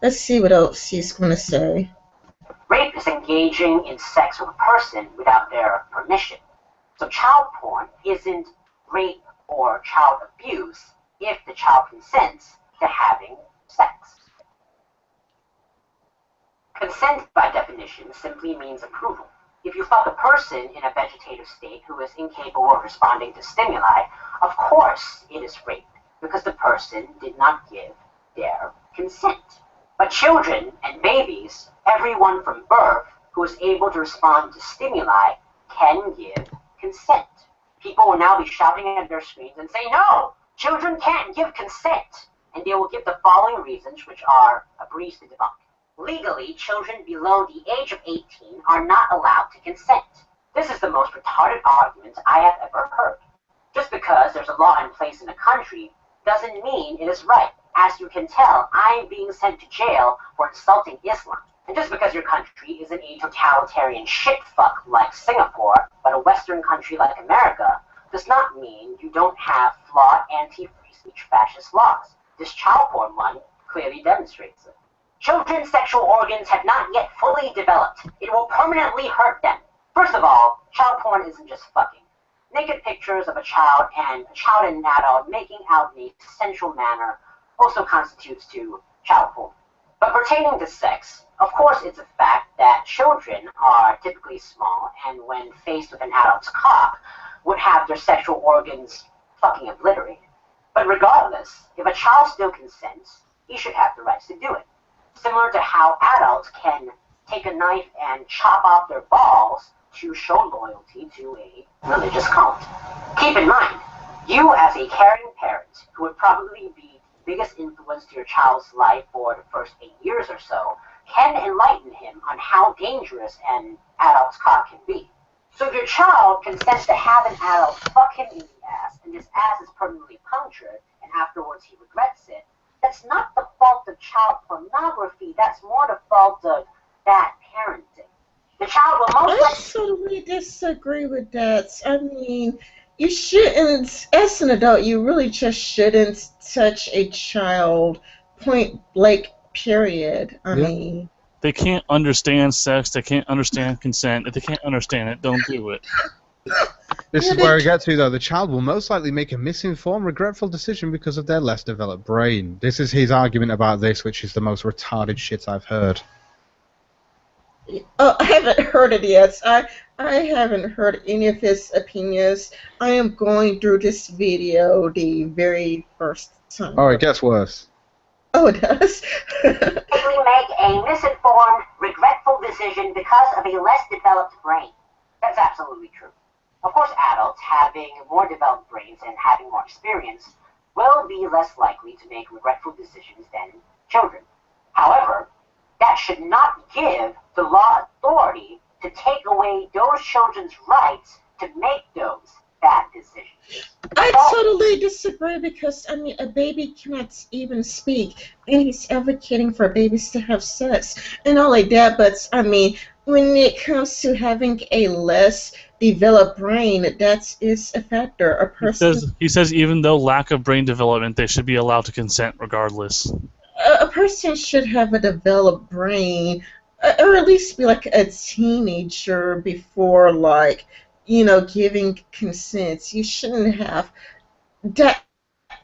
Let's see what else he's going to say. Rape is engaging in sex with a person without their permission. So child porn isn't rape or child abuse if the child consents to having sex. Consent, by definition, simply means approval. If you fuck a person in a vegetative state who is incapable of responding to stimuli, of course it is rape, because the person did not give their consent. But children and babies, everyone from birth who is able to respond to stimuli, can give consent. People will now be shouting at their screens and say, no, children can't give consent. And they will give the following reasons, which are a breeze to debunk. Legally, children below the age of 18 are not allowed to consent. This is the most retarded argument I have ever heard. Just because there's a law in place in a country doesn't mean it is right. As you can tell, I'm being sent to jail for insulting Islam. And just because your country isn't a totalitarian shitfuck like Singapore, but a Western country like America, does not mean you don't have flawed anti-free speech fascist laws. This child porn one clearly demonstrates it. Children's sexual organs have not yet fully developed. It will permanently hurt them. First of all, child porn isn't just fucking. Naked pictures of a child and an adult making out in a sensual manner also constitutes to child porn. But pertaining to sex, of course it's a fact that children are typically small and when faced with an adult's cock would have their sexual organs fucking obliterated. But regardless, if a child still consents, he should have the rights to do it. Similar to how adults can take a knife and chop off their balls to show loyalty to a religious cult. Keep in mind, you as a caring parent, who would probably be the biggest influence to your child's life for the first 8 years or so, can enlighten him on how dangerous an adult's cock can be. So if your child consents to have an adult fuck him in the ass, and his ass is permanently punctured, and afterwards he regrets it, that's not the fault of child pornography, that's more the fault of bad parenting. The child will most likely... I totally disagree with that. I mean, you shouldn't, as an adult, you really just shouldn't touch a child, point blank, period. I mean... They can't understand sex, they can't understand consent. If they can't understand it, don't do it. This is where I get to, though. The child will most likely make a misinformed, regretful decision because of their less developed brain. This is his argument about this, which is the most retarded shit I've heard. Oh, I haven't heard it yet. I haven't heard any of his opinions. I am going through this video the very first time. Oh, it gets worse. Oh, it does? make a misinformed, regretful decision because of a less developed brain. That's absolutely true. Of course, adults having more developed brains and having more experience will be less likely to make regretful decisions than children. However, that should not give the law authority to take away those children's rights to make those bad decisions. I totally disagree because, I mean, a baby cannot even speak, and he's advocating for babies to have sex and all like that, but, I mean, when it comes to having a less developed brain, that is a factor. A person... He says even though lack of brain development, they should be allowed to consent regardless. A person should have a developed brain, or at least be like a teenager before, like, you know, giving consent. You shouldn't have that.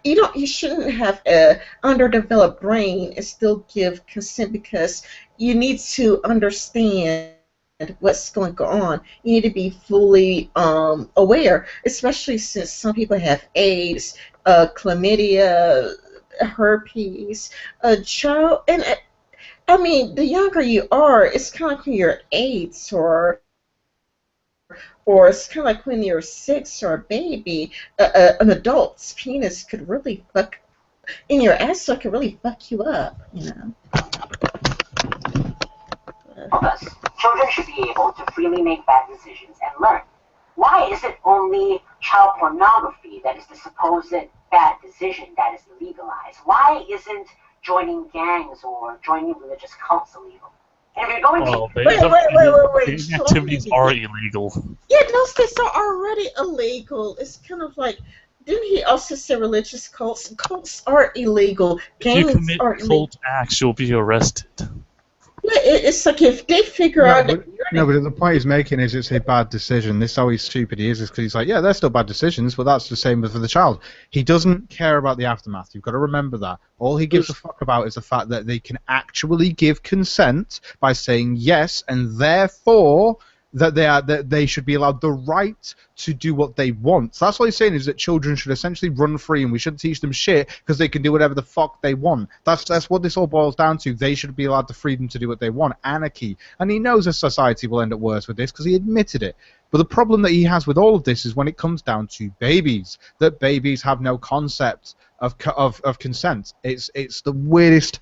You shouldn't have a underdeveloped brain and still give consent because you need to understand what's going on. You need to be fully aware, especially since some people have AIDS, chlamydia, herpes, a child, and I mean, the younger you are, it's kind of like when you're 8 or it's kind of like when you're 6 or a baby. An adult's penis could really fuck in your ass, so it could really fuck you up, you know. Thus, children should be able to freely make bad decisions and learn. Why is it only child pornography that is the supposed bad decision that is illegalized? Why isn't joining gangs or joining religious cults illegal? And if you're going wait. These activities are illegal. Yeah, those things are already illegal. It's kind of like, didn't he also say religious cults? Cults are illegal. Gangs If you commit are illegal. cult acts, you'll be arrested. It's like if they figure out that No, but the point he's making is it's a bad decision. This is how he's stupid he is because he's like, yeah, they're still bad decisions, but that's the same for the child. He doesn't care about the aftermath. You've got to remember that. All he gives a fuck about is the fact that they can actually give consent by saying yes, and therefore that they should be allowed the right to do what they want. So that's what he's saying is that children should essentially run free and we shouldn't teach them shit because they can do whatever the fuck they want. That's what this all boils down to. They should be allowed the freedom to do what they want. Anarchy. And he knows a society will end up worse with this because he admitted it. But the problem that he has with all of this is when it comes down to babies, that babies have no concept of consent. It's the weirdest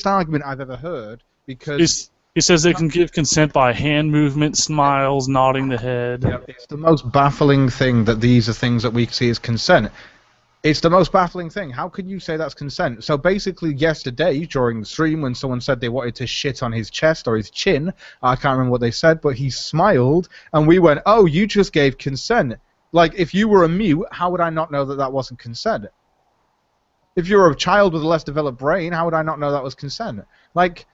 argument I've ever heard because... He says they can give consent by hand movement, smiles, nodding the head. Yeah, it's the most baffling thing that these are things that we see as consent. It's the most baffling thing. How could you say that's consent? So basically yesterday during the stream when someone said they wanted to shit on his chest or his chin, I can't remember what they said, but he smiled and we went, oh, you just gave consent. Like, if you were a mute, how would I not know that that wasn't consent? If you're a child with a less developed brain, how would I not know that was consent? Like...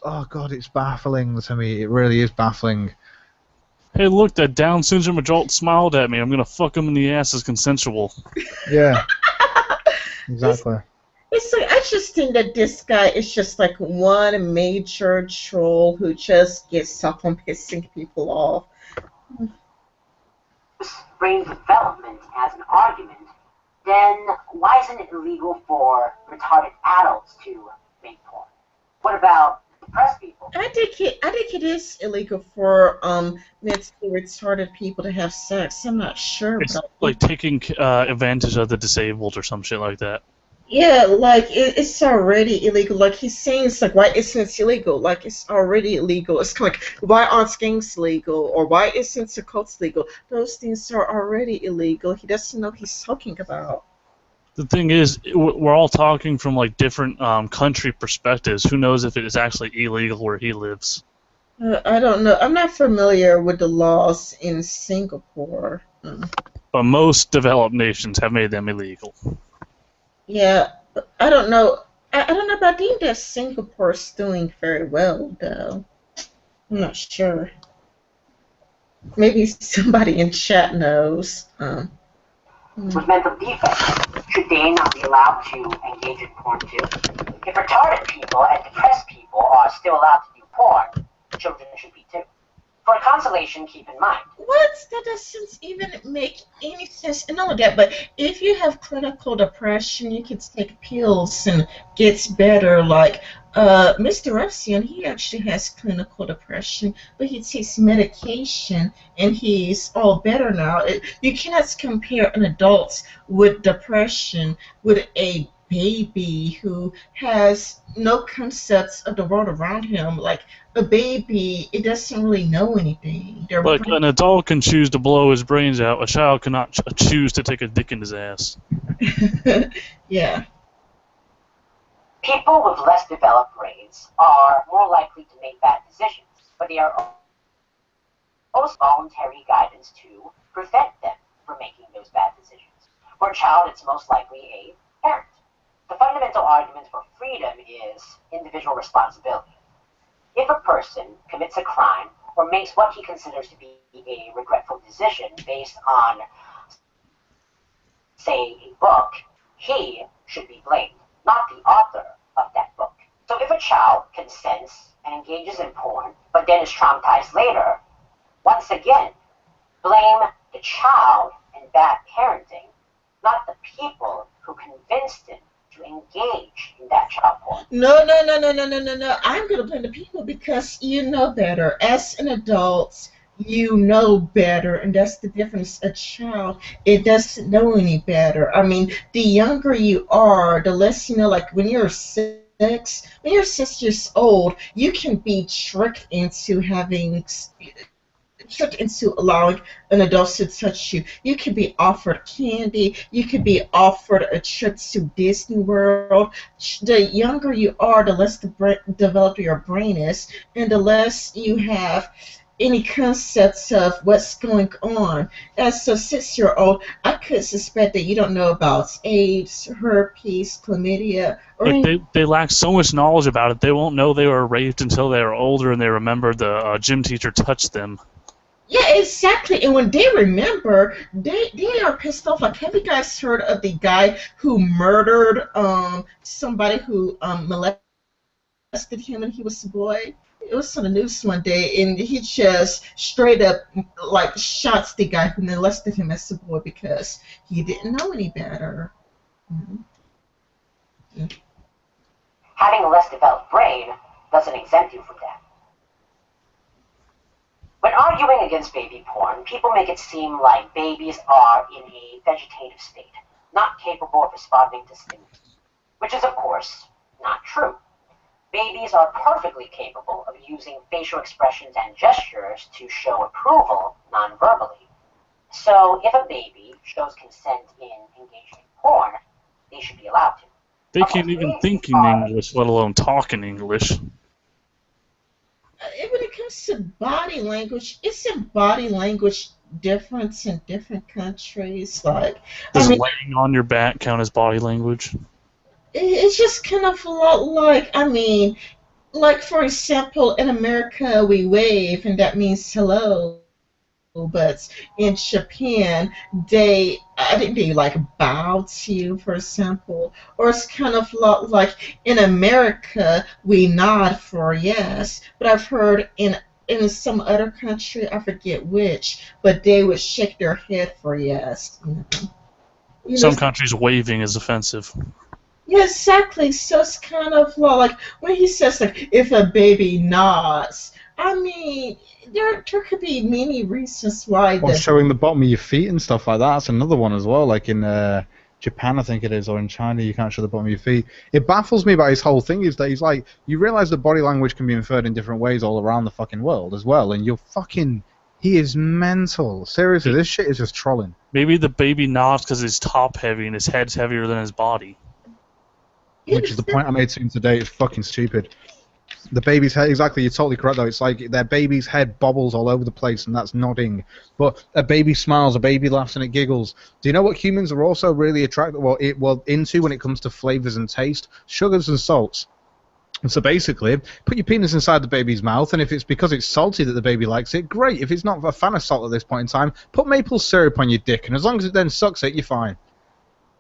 oh god, it's baffling to me. It really is baffling. Hey, look, that Down syndrome adult smiled at me. I'm gonna fuck him in the ass as consensual. Yeah, exactly. It's like I just think that this guy is just like one major troll who just gets off on pissing people off. Brain development as an argument, then why isn't it illegal for retarded adults to make porn? What about depressed people? I think it is illegal for mentally retarded people to have sex. I'm not sure. It's like taking advantage of the disabled or some shit like that. Yeah, like it's already illegal. Like he's saying, it's like why isn't it illegal? Like it's already illegal. It's kind of like why aren't gangs legal or why isn't the cults legal? Those things are already illegal. He doesn't know what he's talking about. The thing is, we're all talking from like different country perspectives. Who knows if it is actually illegal where he lives? I don't know. I'm not familiar with the laws in Singapore. But most developed nations have made them illegal. Yeah, I don't know. I don't know about think that Singapore's doing very well, though. I'm not sure. Maybe somebody in chat knows. With mental defects, should they not be allowed to engage in porn too? If retarded people and depressed people are still allowed to do porn, children should be too. For consolation, keep in mind. What? That doesn't even make any sense. And all of that, but if you have clinical depression, you can take pills and gets better. Like Mr. Epstein, he actually has clinical depression, but he takes medication and he's all better now. You cannot compare an adult with depression with a baby who has no concepts of the world around him. Like a baby, it doesn't really know anything. Like an adult can choose to blow his brains out, a child cannot choose to take a dick in his ass. Yeah. People with less developed brains are more likely to make bad decisions, but they are also voluntary guidance to prevent them from making those bad decisions. For a child, it's most likely a parent. The fundamental argument for freedom is individual responsibility. If a person commits a crime or makes what he considers to be a regretful decision based on, say, a book, he should be blamed, not the author of that book. So if a child consents and engages in porn, but then is traumatized later, once again, blame the child and bad parenting, not the people who convinced him to engage in that child porn. No. I'm going to blame the people because you know better. As an adult, you know better, and that's the difference. A child, it doesn't know any better. I mean, the younger you are, the less you know. Like when you're 6 years old, you can be tricked into allowing an adult to touch you. You could be offered candy. You could be offered a trip to Disney World. The younger you are, the less developed your brain is, and the less you have any concepts of what's going on. As a 6-year-old, I could suspect that you don't know about AIDS, herpes, chlamydia, or Like any. they lack so much knowledge about it, they won't know they were raped until they were older and they remember the gym teacher touched them. Yeah, exactly. And when they remember, they are pissed off. Like, have you guys heard of the guy who murdered somebody who molested him when he was a boy? It was on the news one day, and he just straight up like shots the guy who molested him as a boy because he didn't know any better. Mhm. Having a less developed brain doesn't exempt you from that. When arguing against baby porn, people make it seem like babies are in a vegetative state, not capable of responding to stimuli, which is, of course, not true. Babies are perfectly capable of using facial expressions and gestures to show approval non-verbally. So if a baby shows consent in engaging in porn, they should be allowed to. They can't even think in English, let alone talk in English. When it comes to body language, isn't body language difference in different countries? Like, Does I mean, laying on your back count as body language? it's just kind of a lot like, I mean, like for example, in America we wave and that means hello, but in Japan I think they like bow to you, for example, or it's kind of like in America we nod for yes, but I've heard in some other country, I forget which, but they would shake their head for yes. Some countries waving is offensive. Yeah, exactly. So it's kind of like when he says like if a baby nods. I mean, there could be many reasons why Or the showing the bottom of your feet and stuff like that. That's another one as well. Like in Japan, I think it is, or in China, you can't show the bottom of your feet. It baffles me about his whole thing is that he's like, you realize that body language can be inferred in different ways all around the fucking world as well, and he is mental. Seriously, this shit is just trolling. Maybe the baby nods because he's top heavy and his head's heavier than his body. Which is the point I made to him today. It's fucking stupid. The baby's head, exactly, you're totally correct though. It's like their baby's head bobbles all over the place and that's nodding. But a baby smiles, a baby laughs and it giggles. Do you know what humans are also really attracted into when it comes to flavors and taste? Sugars and salts. And so basically, put your penis inside the baby's mouth, and if it's because it's salty that the baby likes it, great. If it's not a fan of salt at this point in time, put maple syrup on your dick, and as long as it then sucks it, you're fine.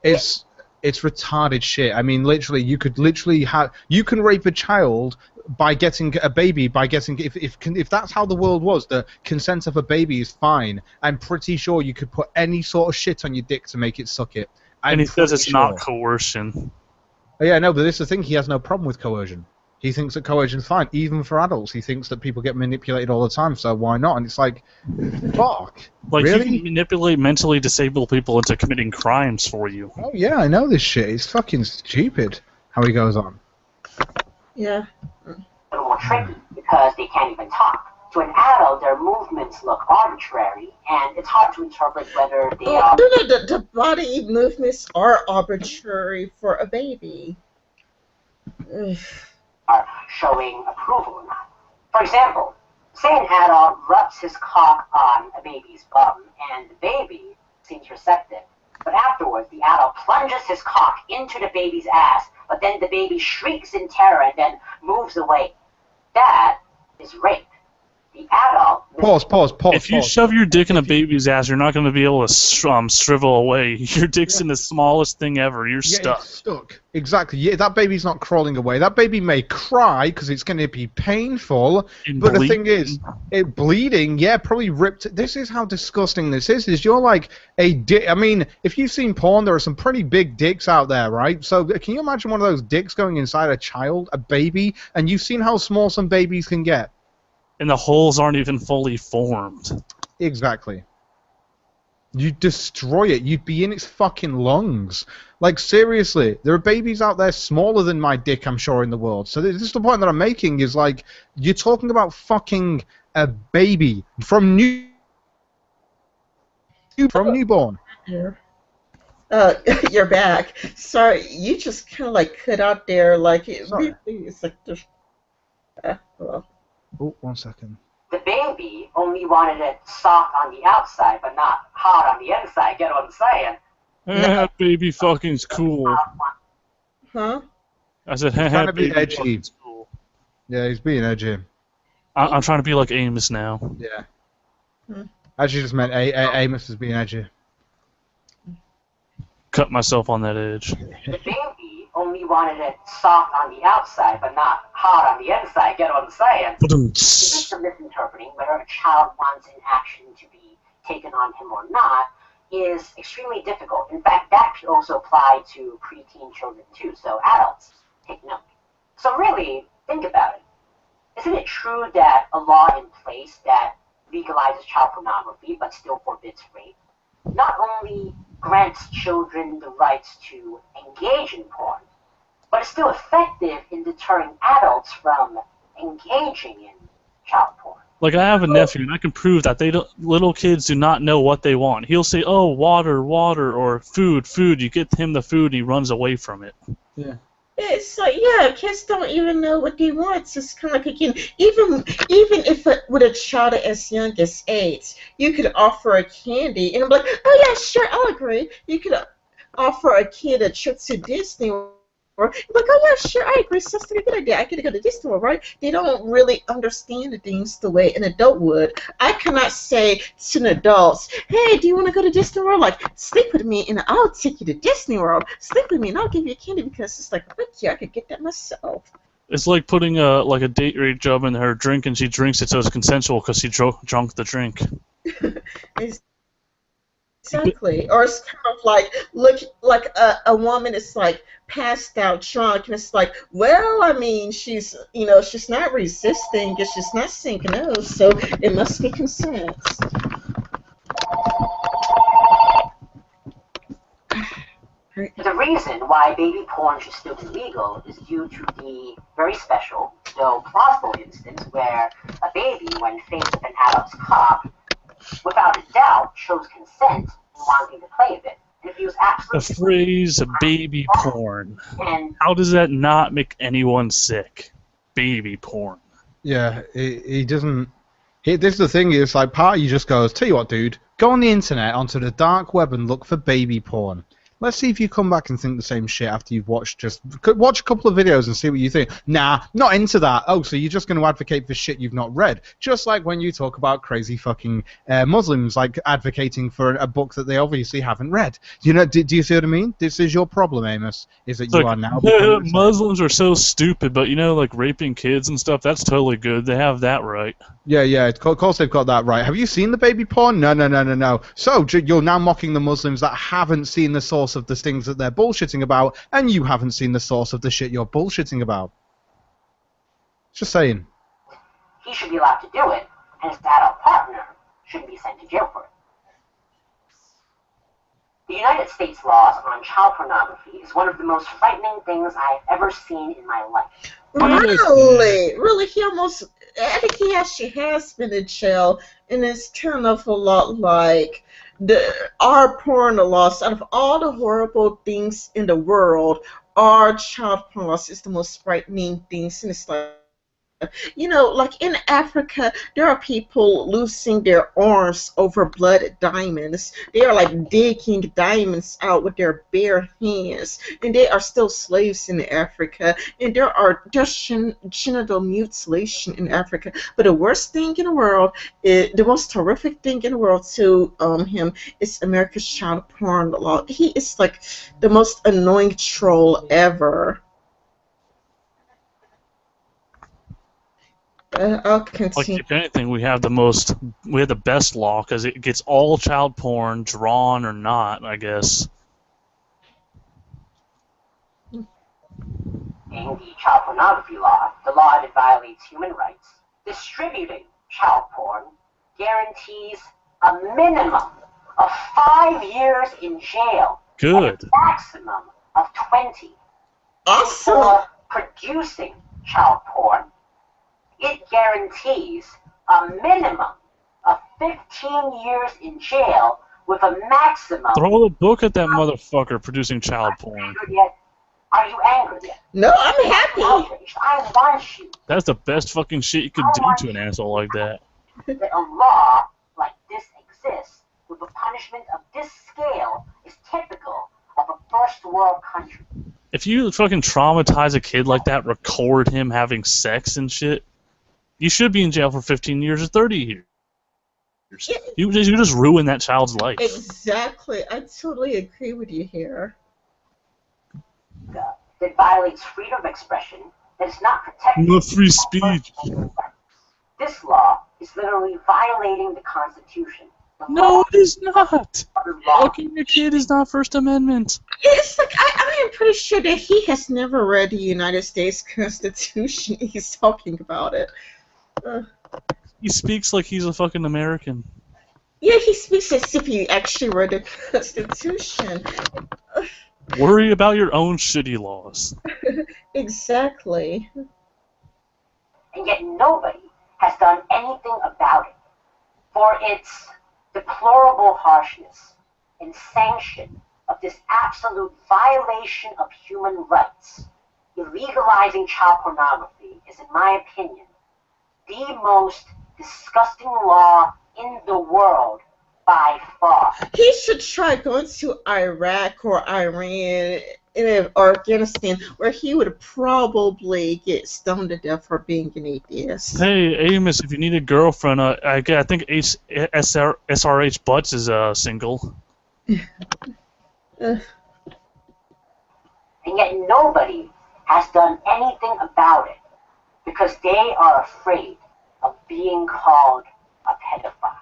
It's retarded shit. I mean, literally, you can rape a child by getting a baby if that's how the world was, the consent of a baby is fine. I'm pretty sure you could put any sort of shit on your dick to make it suck it. And he says it's not coercion. Oh, yeah, no, but this is the thing. He has no problem with coercion. He thinks that coercion's fine, even for adults. He thinks that people get manipulated all the time, so why not? And it's like, fuck. Like, really? you can manipulate mentally disabled people into committing crimes for you. Oh, yeah, I know this shit. It's fucking stupid how he goes on. Yeah. A little more tricky because they can't even talk. To an adult, their movements look arbitrary, and it's hard to interpret whether they are... No, the body movements are arbitrary for a baby. Ugh. are showing approval or not. For example, say an adult rubs his cock on a baby's bum, and the baby seems receptive. But afterwards, the adult plunges his cock into the baby's ass, but then the baby shrieks in terror and then moves away. That is rape. The adult... Pause. If you shove your dick in a baby's ass, you're not going to be able to shrivel away. Your dick's in the smallest thing ever. You're stuck. It's stuck. Exactly. Yeah, that baby's not crawling away. That baby may cry because it's going to be painful. But the thing is, it bleeding, yeah, probably ripped. This is how disgusting this is you're like a dick. I mean, if you've seen porn, there are some pretty big dicks out there, right? So can you imagine one of those dicks going inside a child, a baby? And you've seen how small some babies can get. And the holes aren't even fully formed. Exactly. You'd destroy it. You'd be in its fucking lungs. Like, seriously, there are babies out there smaller than my dick, I'm sure, in the world. So this is the point that I'm making, is like, you're talking about fucking a baby from newborn. You're back. Sorry, you just kind of like cut out there, like Sorry. it's like just. Well. Oh, 1 second. The baby only wanted it soft on the outside, but not hard on the inside. Get what I'm saying? Baby fucking's cool. Huh? I said, trying to be baby edgy. fucking's cool. Yeah, he's being edgy. I'm trying to be like Amos now. Yeah. Hmm. Actually, just meant Amos is being edgy. Cut myself on that edge. The baby only wanted it soft on the outside, but not hard on the inside. Get what I'm saying? The risk of misinterpreting whether a child wants an action to be taken on him or not is extremely difficult. In fact, that could also apply to preteen children too, so adults, take note. So really, think about it. Isn't it true that a law in place that legalizes child pornography but still forbids rape not only grants children the rights to engage in porn, but is still effective in deterring adults from engaging in child porn? Like, I have a nephew, and I can prove that little kids do not know what they want. He'll say, "Oh, water, water," or "food, food." You get him the food, and he runs away from it. Yeah. It's like, yeah, kids don't even know what they want. It's just kind of like, again, even if with a child as young as 8, you could offer a candy, and I'm like, oh yeah, sure, I'll agree. You could offer a kid a trip to Disney World. Like, oh yeah, sure, I agree. So that's a good idea. I could go to Disney World, right? They don't really understand the things the way an adult would. I cannot say to an adult, hey, do you want to go to Disney World? Like, sleep with me and I'll take you to Disney World. Sleep with me and I'll give you a candy, because it's like, fuck yeah, I could get that myself. It's like putting a date rape job in her drink, and she drinks it so it's consensual because she drunk the drink. Exactly. Or it's kind of like, look, like a woman is like passed out drunk, and it's like, well, I mean, she's not resisting, it's just not saying no, so it must be consent. The reason why baby porn should still be legal is due to the very special, though plausible instance where a baby, when faced with an adult's cock, without a doubt shows consent in wanting to play with it. And if he was The absolutely phrase baby porn. How does that not make anyone sick? Baby porn. Yeah, he doesn't. This is the thing. It's like part of you just goes, tell you what, dude, go on the internet onto the dark web and look for baby porn. Let's see if you come back and think the same shit after you've watched watch a couple of videos and see what you think. Nah, not into that. Oh, so you're just going to advocate for shit you've not read. Just like when you talk about crazy fucking Muslims, like advocating for a book that they obviously haven't read. You know, do you see what I mean? This is your problem, Amos, is that you are now... Muslims are so stupid, but like raping kids and stuff, that's totally good. They have that right. Yeah, of course they've got that right. Have you seen the baby porn? No. So, you're now mocking the Muslims that haven't seen the source of the things that they're bullshitting about, and you haven't seen the source of the shit you're bullshitting about. Just saying. He should be allowed to do it, and his adult partner shouldn't be sent to jail for it. The United States laws on child pornography is one of the most frightening things I've ever seen in my life. Really, I think he actually has been in jail, and it's kind of a lot like our porn laws. Out of all the horrible things in the world, our child porn laws is the most frightening things, and it's like, like in Africa, there are people losing their arms over blood diamonds. They are like digging diamonds out with their bare hands, and they are still slaves in Africa. And there's genital mutilation in Africa. But the worst thing in the world, the most horrific thing in the world to him is America's child porn law. He is like the most annoying troll ever. I'll continue. Like, if anything, we have the best law, because it gets all child porn, drawn or not, I guess. In the child pornography law, the law that violates human rights, distributing child porn guarantees a minimum of 5 years in jail. Good. And a maximum of 20. Awesome. For producing child porn, it guarantees a minimum of 15 years in jail with a maximum... Throw a book at that motherfucker producing child porn. Are you angry yet? No, I'm happy. Outraged. I want you. That's the best fucking shit you could do to an asshole like that. that a law like this exists with a punishment of this scale is typical of a first world country. If you fucking traumatize a kid like that, record him having sex and shit, you should be in jail for 15 years or 30 years. Yeah. You just ruin that child's life. Exactly. I totally agree with you here. That violates freedom of expression, that is not protected. No free speech. This law is literally violating the Constitution. No, it is not. Fucking a kid is not First Amendment. It's like I am pretty sure that he has never read the United States Constitution. He's talking about it. He speaks like he's a fucking American. Yeah, he speaks as if he actually read the Constitution. Worry about your own shitty laws. Exactly. And yet nobody has done anything about it. For its deplorable harshness and sanction of this absolute violation of human rights, illegalizing child pornography is, in my opinion, the most disgusting law in the world by far. He should try going to Iraq or Iran or Afghanistan, where he would probably get stoned to death for being an atheist. Hey, Amos, if you need a girlfriend, I think SRH Butts is single. And yet nobody has done anything about it because they are afraid of being called a pedophile.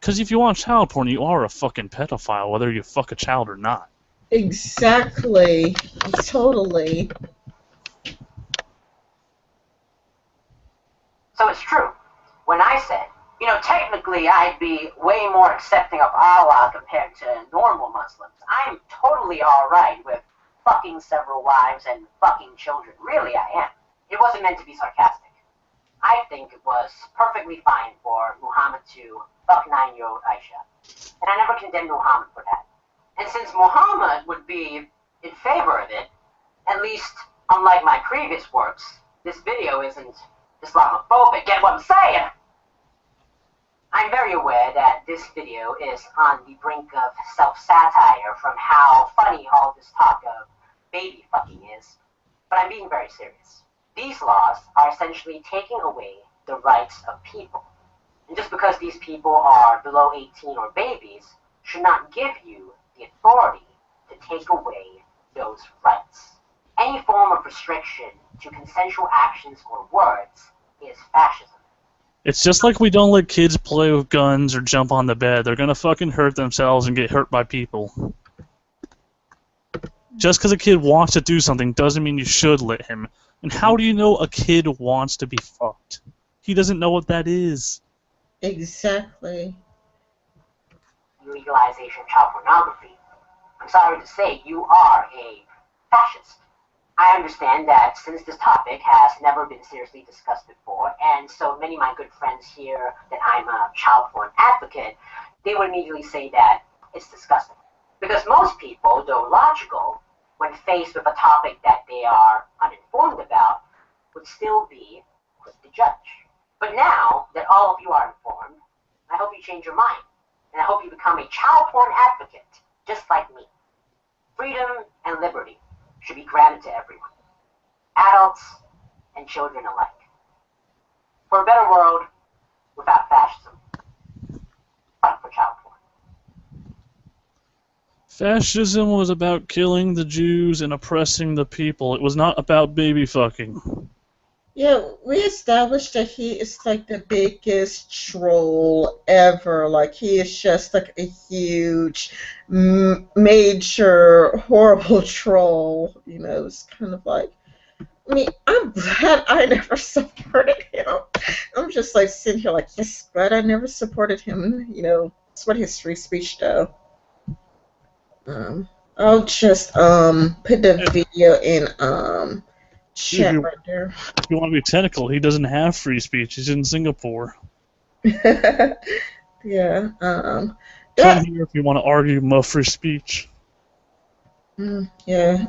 Because if you want child porn, you are a fucking pedophile, whether you fuck a child or not. Exactly. Totally. So it's true. When I said, technically I'd be way more accepting of Allah compared to normal Muslims. I'm totally alright with fucking several wives and fucking children. Really, I am. It wasn't meant to be sarcastic. I think it was perfectly fine for Muhammad to fuck 9-year-old Aisha. And I never condemned Muhammad for that. And since Muhammad would be in favor of it, at least unlike my previous works, this video isn't Islamophobic. Get what I'm saying? I'm very aware that this video is on the brink of self-satire from how funny all this talk of baby fucking is, but I'm being very serious. These laws are essentially taking away the rights of people. And just because these people are below 18 or babies should not give you the authority to take away those rights. Any form of restriction to consensual actions or words is fascism. It's just like we don't let kids play with guns or jump on the bed. They're gonna fucking hurt themselves and get hurt by people. Just because a kid wants to do something doesn't mean you should let him. And how do you know a kid wants to be fucked? He doesn't know what that is. Exactly. Legalization of child pornography. I'm sorry to say, you are a fascist. I understand that since this topic has never been seriously discussed before, and so many of my good friends hear that I'm a child porn advocate, they would immediately say that it's disgusting. Because most people, though logical, when faced with a topic that they are uninformed about, would still be quick to judge. But now that all of you are informed, I hope you change your mind, and I hope you become a child porn advocate, just like me. Freedom and liberty should be granted to everyone, adults and children alike. For a better world without fascism, fight for child porn. Fascism was about killing the Jews and oppressing the people. It was not about baby fucking. Yeah, we established that he is like the biggest troll ever. Like, he is just like a huge, major, horrible troll. It's kind of like, I'm glad I never supported him. I'm just like sitting here like, yes, glad I never supported him. It's what his free speech though. I'll just put the video in chat right there. If you want to be technical, he doesn't have free speech. He's in Singapore. Yeah. Come here if you want to argue about free speech. Yeah.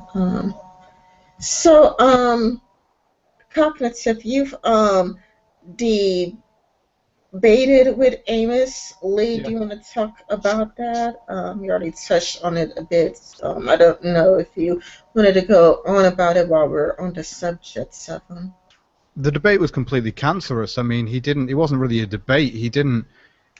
So, Cognitive, you've the baited with Amos. Lee, Yeah. do you want to talk about that? You already touched on it a bit. I don't know if you wanted to go on about it while we're on the subject of them. The debate was completely cancerous. I mean, he didn't. It wasn't really a debate. He didn't.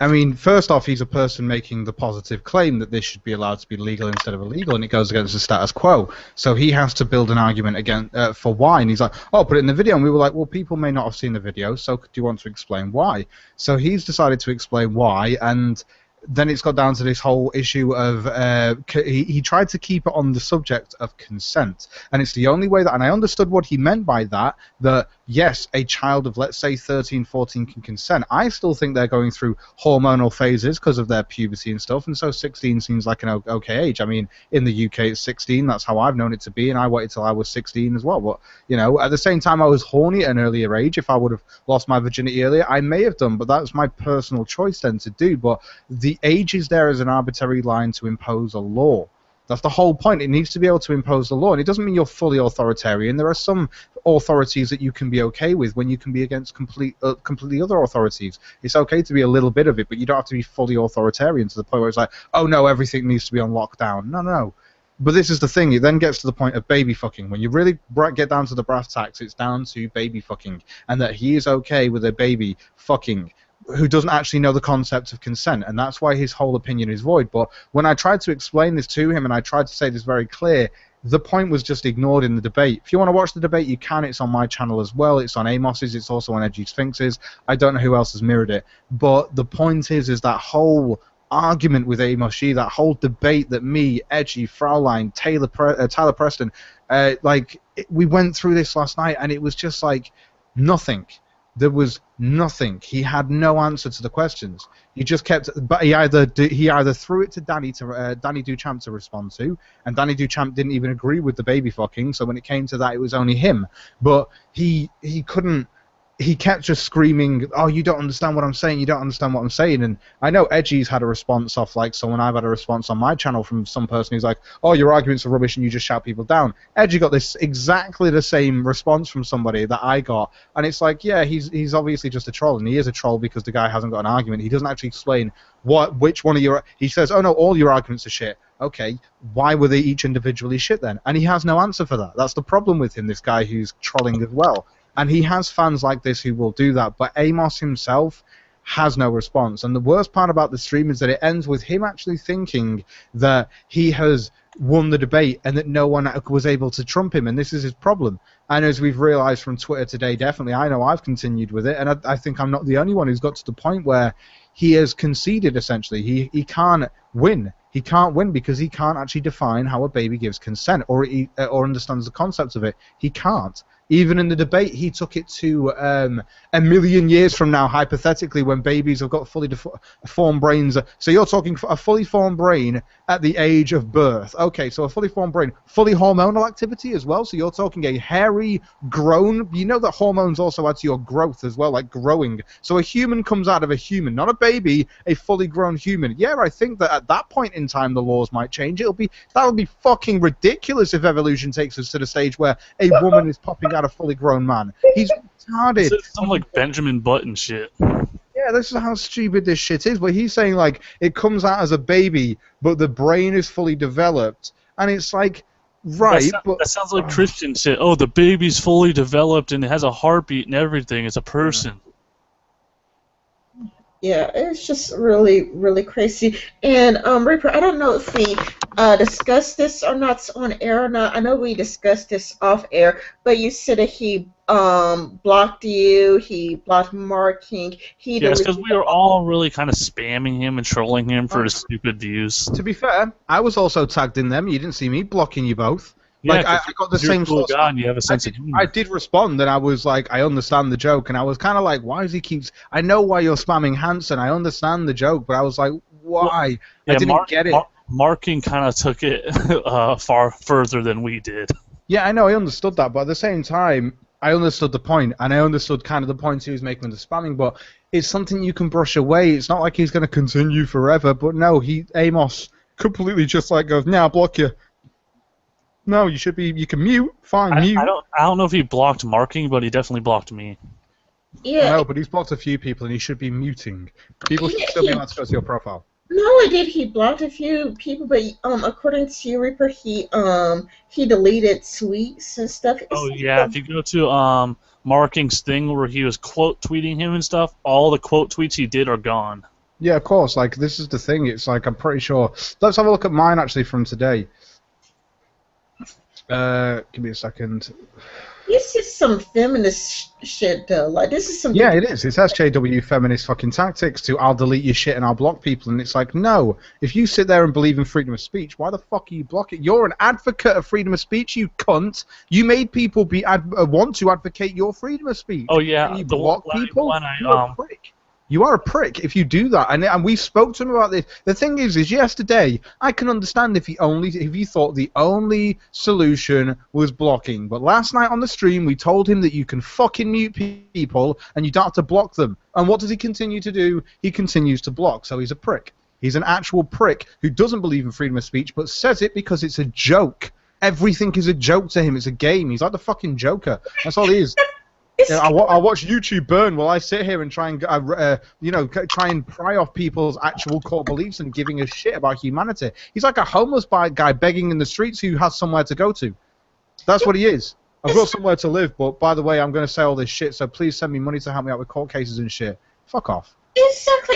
I mean, first off, he's a person making the positive claim that this should be allowed to be legal instead of illegal, and it goes against the status quo. So he has to build an argument again for why. And he's like, "Oh, put it in the video." And we were like, "Well, people may not have seen the video, so do you want to explain why?" So he's decided to explain why, and then it's got down to this whole issue of he tried to keep it on the subject of consent, and it's the only way that, and I understood what he meant by that, that yes, a child of, let's say, 13, 14 can consent. I still think they're going through hormonal phases because of their puberty and stuff, and so 16 seems like an okay age. I mean, in the UK it's 16, that's how I've known it to be, and I waited till I was 16 as well. But, you know, at the same time, I was horny at an earlier age. If I would have lost my virginity earlier, I may have done, but that's my personal choice then to do. But the age is there as an arbitrary line to impose a law. That's the whole point. It needs to be able to impose the law, and it doesn't mean you're fully authoritarian. There are some authorities that you can be okay with when you can be against completely other authorities. It's okay to be a little bit of it, but you don't have to be fully authoritarian to the point where it's like, oh no, everything needs to be on lockdown. No, no, no. But this is the thing, it then gets to the point of baby fucking. When you really get down to the brass tacks, it's down to baby fucking, and that he is okay with a baby fucking who doesn't actually know the concept of consent, and that's why his whole opinion is void. But when I tried to explain this to him, and I tried to say this very clear, the point was just ignored in the debate. If you want to watch the debate, you can. It's on my channel as well. It's on Amos's. It's also on Edgy Sphinx's. I don't know who else has mirrored it. But the point is that whole argument with Amos Yee, that whole debate that me, Edgy, Fraulein, Tyler Preston, we went through this last night, and it was just like nothing. There was nothing. He had no answer to the questions. He just kept. But he either threw it to Danny Duchamp to respond to, and Danny Duchamp didn't even agree with the baby fucking. So when it came to that, it was only him. But he couldn't. He kept just screaming, "Oh, you don't understand what I'm saying. You don't understand what I'm saying." And I know Edgy's had a response off like someone. I've had a response on my channel from some person who's like, "Oh, your arguments are rubbish and you just shout people down." Edgy got this exactly the same response from somebody that I got, and it's like, yeah, he's obviously just a troll, and he is a troll because the guy hasn't got an argument. He doesn't actually explain which one of your. He says, "Oh no, all your arguments are shit." Okay, why were they each individually shit then? And he has no answer for that. That's the problem with him. This guy who's trolling as well. And he has fans like this who will do that, but Amos himself has no response. And the worst part about the stream is that it ends with him actually thinking that he has won the debate and that no one was able to trump him, and this is his problem. And as we've realized from Twitter today, definitely, I know I've continued with it, and I think I'm not the only one who's got to the point where he has conceded, essentially. He can't win. He can't win because he can't actually define how a baby gives consent or understands the concepts of it. He can't. Even in the debate, he took it to a million years from now, hypothetically, when babies have got fully formed brains. So you're talking a fully formed brain at the age of birth. Okay, so a fully formed brain, fully hormonal activity as well. So you're talking a hairy, grown. You know that hormones also add to your growth as well, like growing. So a human comes out of a human, not a baby, a fully grown human. Yeah, I think that at that point in time, the laws might change. That would be fucking ridiculous if evolution takes us to the stage where a woman is popping out a fully grown man. He's retarded. It's some like Benjamin Button shit. Yeah, this is how stupid this shit is. But he's saying like it comes out as a baby, but the brain is fully developed, and it's like, right? That sounds like Christian shit. Oh, the baby's fully developed and it has a heartbeat and everything. It's a person. Yeah, it's just really, really crazy. And Reaper, I don't know if we discussed this or not on air or not. I know we discussed this off air, but you said that he blocked you, he blocked Marking. Yes, because we were all really kind of spamming him and trolling him for his stupid views. To be fair, I was also tagged in them. You didn't see me blocking you both. Yeah, like I got the same sort of guy and you have a sense of humor. I did respond, and I was like, I understand the joke, and I was kind of like, why does he keep? I know why you're spamming Hanson. I understand the joke, but I was like, why? Yeah, I didn't get it. Marking kind of took it far further than we did. Yeah, I know, I understood that, but at the same time, I understood the point, and I understood kind of the points he was making with the spamming, but it's something you can brush away. It's not like he's going to continue forever, but no, Amos completely just like goes, nah, I'll block you. No, you should be. You can mute. Fine, mute. I don't know if he blocked Marking, but he definitely blocked me. Yeah, No, but he's blocked a few people, and he should be muting. People should yeah, still be allowed to go to your profile. no, I did. He blocked a few people, but according to Reaper, he deleted tweets and stuff. Oh yeah, if you go to Marking's thing where he was quote tweeting him and stuff, all the quote tweets he did are gone. Yeah, of course. Like, this is the thing. It's like, I'm pretty sure. Let's have a look at mine actually from today. Give me a second. This is some feminist shit, though. Like, this is some. Yeah, it is. It's SJW feminist fucking tactics to I'll delete your shit and I'll block people. And it's like, no. If you sit there and believe in freedom of speech, why the fuck are you blocking? You're an advocate of freedom of speech, you cunt. You made people want to advocate your freedom of speech. Oh yeah, and you block people. When You're a prick. You are a prick if you do that, and we spoke to him about this. The thing is yesterday I can understand if you thought the only solution was blocking, but last night on the stream we told him that you can fucking mute people and you don't have to block them. And what does he continue to do? He continues to block. So he's a prick. He's an actual prick who doesn't believe in freedom of speech, but says it because it's a joke. Everything is a joke to him. It's a game. He's like the fucking Joker. That's all he is. Yeah, I watch YouTube burn while I sit here and try and try and pry off people's actual core beliefs and giving a shit about humanity. He's like a homeless guy begging in the streets who has somewhere to go to. That's what he is. I've got somewhere to live, but by the way, I'm going to say all this shit, so please send me money to help me out with court cases and shit. Fuck off. Exactly.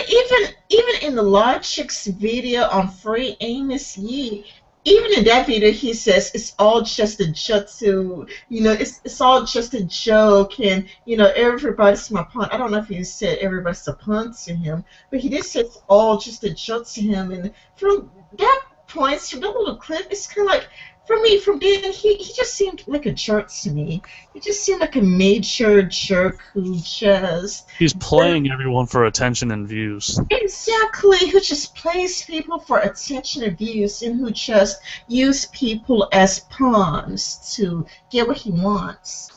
Even in the Logic's video on Free Amos Yee, even in that video, he says it's all just a joke to, it's all just a joke, and, everybody's my pawn. I don't know if he said everybody's a pawn to him, but he did say it's all just a joke to him, and from that point, from that little clip, it's kind of like, for me, from then, he just seemed like a jerk to me. He just seemed like a major jerk who just... He's playing everyone for attention and views. Exactly, who just plays people for attention and views, and who just use people as pawns to get what he wants.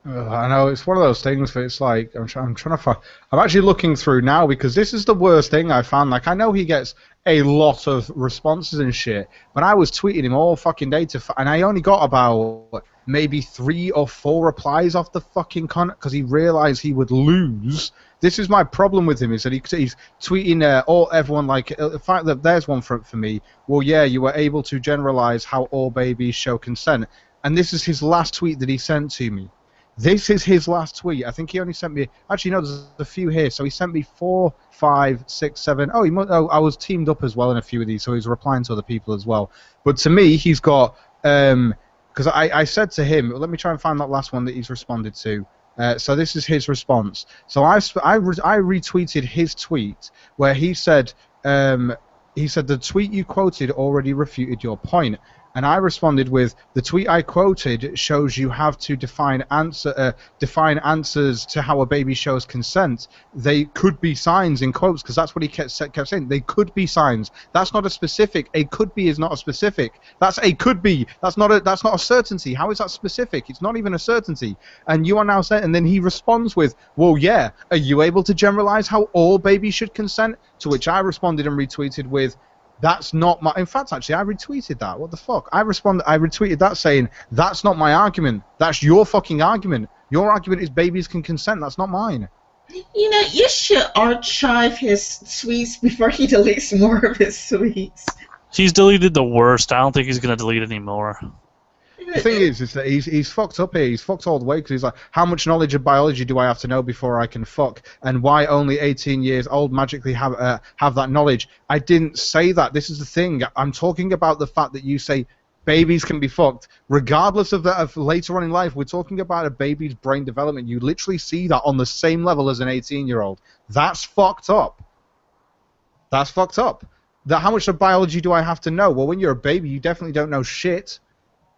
I know, it's one of those things where it's like, I'm trying to find... I'm actually looking through now because this is the worst thing I found. Like, I know he gets a lot of responses and shit, but I was tweeting him all fucking day and I only got about maybe 3 or 4 replies off the fucking cunt because he realized he would lose. This is my problem with him, is that he's tweeting everyone like, the fact that there's one for me, well, yeah, you were able to generalize how all babies show consent. And this is his last tweet that he sent to me. This is his last tweet. I think he only sent me... Actually, no, there's a few here. So he sent me 4, 5, 6, 7... Oh, I was teamed up as well in a few of these, so he's replying to other people as well. But to me, he's got... Because I said to him... Let me try and find that last one that he's responded to. So this is his response. So I retweeted his tweet where he said... the tweet you quoted already refuted your point. And I responded with, the tweet I quoted shows you have to define answers to how a baby shows consent. They could be signs in quotes, because that's what he kept saying. They could be signs. That's not a specific. A could be is not a specific. That's a could be. That's not a certainty. How is that specific? It's not even a certainty. And you are now saying, and then he responds with, well, yeah, are you able to generalize how all babies should consent? To which I responded and retweeted with, that's not my... In fact, actually, I retweeted that. What the fuck? I retweeted that saying, that's not my argument. That's your fucking argument. Your argument is babies can consent. That's not mine. You should archive his tweets before he deletes more of his tweets. He's deleted the worst. I don't think he's going to delete any more. The thing is that he's fucked up here. He's fucked all the way because he's like, how much knowledge of biology do I have to know before I can fuck? And why only 18 years old magically have that knowledge? I didn't say that. This is the thing. I'm talking about the fact that you say babies can be fucked, regardless of that. Of later on in life, we're talking about a baby's brain development. You literally see that on the same level as an 18-year-old. That's fucked up. That's fucked up. How much of biology do I have to know? Well, when you're a baby, you definitely don't know shit.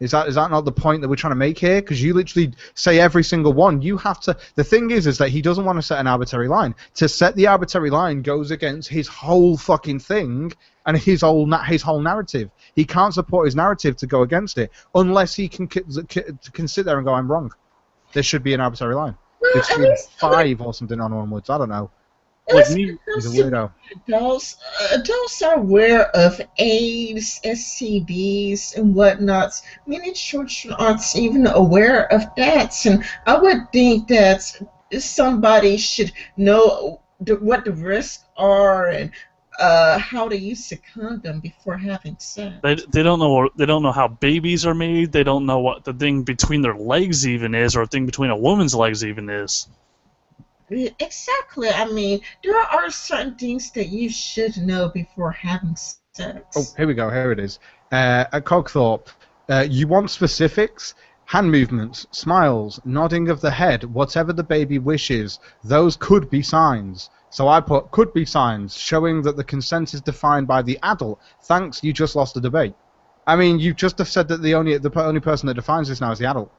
Is that not the point that we're trying to make here? Because you literally say every single one. You have to... The thing is that he doesn't want to set an arbitrary line. To set the arbitrary line goes against his whole fucking thing and his whole narrative. He can't support his narrative to go against it unless he can sit there and go, I'm wrong. There should be an arbitrary line. Well, Between 5 or something on onwards. I don't know. Like me, he's a weirdo. Adults are aware of AIDS, STDs, and whatnot. Many children aren't even aware of that, and I would think that somebody should know what the risks are and how to use a condom before having sex. They don't know how babies are made. They don't know what the thing between their legs even is, or a thing between a woman's legs even is. Exactly. I mean, there are certain things that you should know before having sex. Oh, here we go. Here it is. At Cogthorpe, you want specifics? Hand movements, smiles, nodding of the head, whatever the baby wishes. Those could be signs. So I put could be signs, showing that the consent is defined by the adult. Thanks, you just lost the debate. I mean, you just have said that the only person that defines this now is the adult.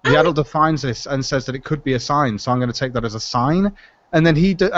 The adult defines this and says that it could be a sign, so I'm going to take that as a sign. And then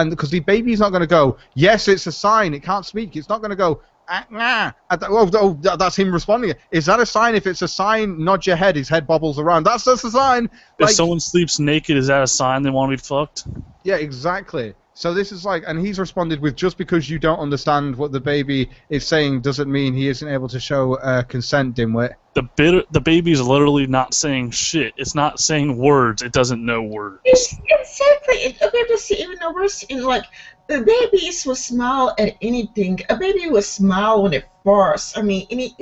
because the baby's not going to go, yes, it's a sign, it can't speak. It's not going to go, nah. That's him responding. Is that a sign? If it's a sign, nod your head. His head bobbles around. That's just a sign. If someone sleeps naked, is that a sign they want to be fucked? Yeah, exactly. So this is like, and he's responded with, just because you don't understand what the baby is saying doesn't mean he isn't able to show consent, dimwit. The baby's literally not saying shit. It's not saying words. It doesn't know words. Exactly. A baby doesn't even know words. And like, the babies will smile at anything. A baby will smile when it farts. I mean, any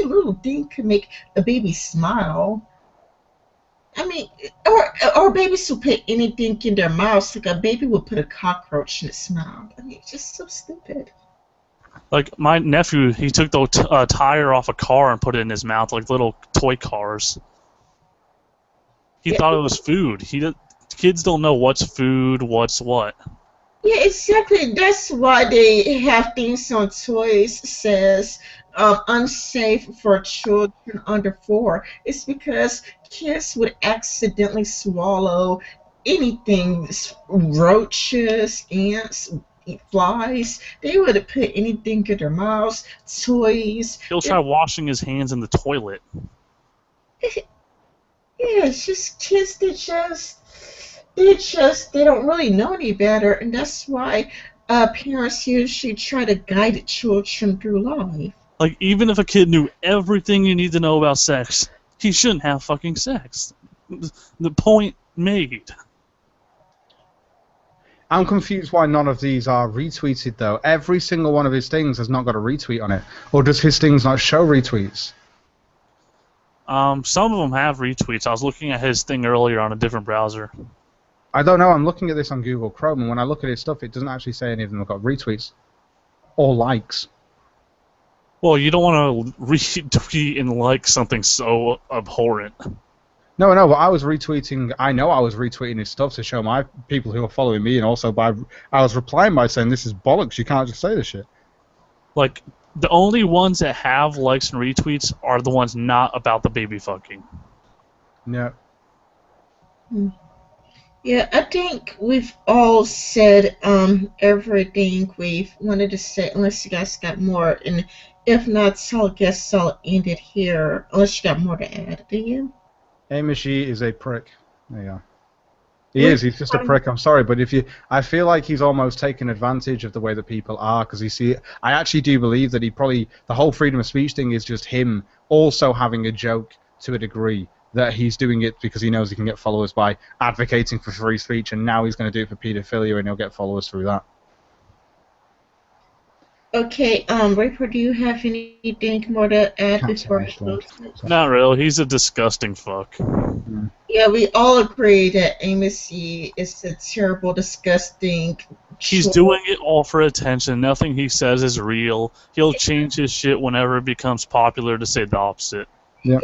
little thing can make a baby smile. I mean, or babies will put anything in their mouths. Like a baby will put a cockroach in its mouth. I mean, it's just so stupid. Like my nephew, he took the tire off a car and put it in his mouth, like little toy cars. He thought it was food. Kids don't know what's food, what's what. Yeah, exactly. That's why they have things on toys that says unsafe for children under 4. It's because kids would accidentally swallow anything, roaches, ants, flies. They would have put anything in their mouths, toys. He'll try washing his hands in the toilet. Yeah, it's just kids they don't really know any better, and that's why parents usually try to guide children through life. Like, even if a kid knew everything you need to know about sex, he shouldn't have fucking sex. The point made. I'm confused why none of these are retweeted, though. Every single one of his things has not got a retweet on it. Or does his things not show retweets? Some of them have retweets. I was looking at his thing earlier on a different browser. I don't know. I'm looking at this on Google Chrome, and when I look at his stuff, it doesn't actually say any of them have got retweets. Or likes. Well, you don't want to retweet and like something so abhorrent. No, but I was retweeting. I know I was retweeting his stuff to show my people who are following me, and also I was replying by saying, this is bollocks, you can't just say this shit. Like, the only ones that have likes and retweets are the ones not about the baby fucking. No. Yeah, I think we've all said everything we've wanted to say, unless you guys got more. And if not, so I guess I'll end it here, unless you got more to add. Do you? Amos Yee is a prick. There you go. He's just a prick. I'm sorry, but I feel like he's almost taken advantage of the way that people are, because I actually do believe that the whole freedom of speech thing is just him also having a joke to a degree, that he's doing it because he knows he can get followers by advocating for free speech, and now he's going to do it for pedophilia, and he'll get followers through that. Okay, Raper, do you have anything more to add before we close? Not really. He's a disgusting fuck. Yeah, we all agree that Amos Yee is a terrible, disgusting. He's doing it all for attention. Nothing he says is real. He'll change his shit whenever it becomes popular to say the opposite. Yeah.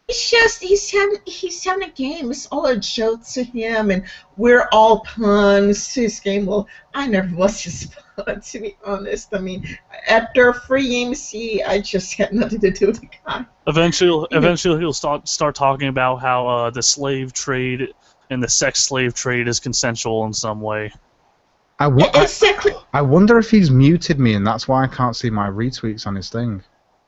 He's having a game. It's all a joke to him, and we're all puns to his game. Well, I never was his pun, to be honest. I mean, after free Amos Yee, I just had nothing to do with the guy. Eventually he'll start talking about how the slave trade and the sex slave trade is consensual in some way. Exactly. I wonder if he's muted me, and that's why I can't see my retweets on his thing.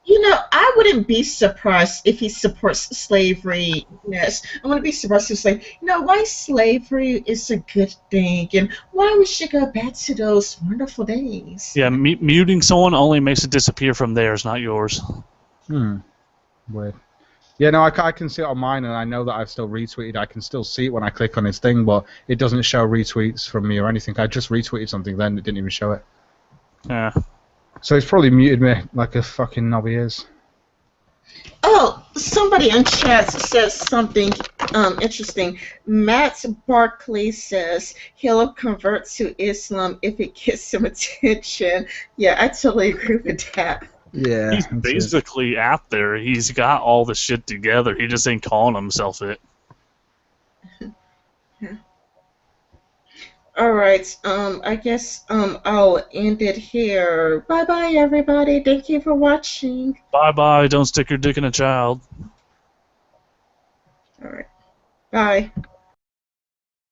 You know, I wouldn't be surprised if he supports slavery. Yes, I wouldn't be surprised if he's like, you know, why slavery is a good thing and why we should go back to those wonderful days. Yeah, muting someone only makes it disappear from theirs, not yours. Weird. Yeah, no, I can see it on mine, and I know that I've still retweeted. I can still see it when I click on his thing, but it doesn't show retweets from me or anything. I just retweeted something, then it didn't even show it. Yeah. So he's probably muted me like a fucking knob he is. Oh, somebody in chat says something interesting. Matt Barkley says he'll convert to Islam if it gets him attention. Yeah, I totally agree with that. Yeah. He's basically out there. He's got all the shit together. He just ain't calling himself it. All right. I guess I'll end it here. Bye bye, everybody. Thank you for watching. Bye bye. Don't stick your dick in a child. All right. Bye.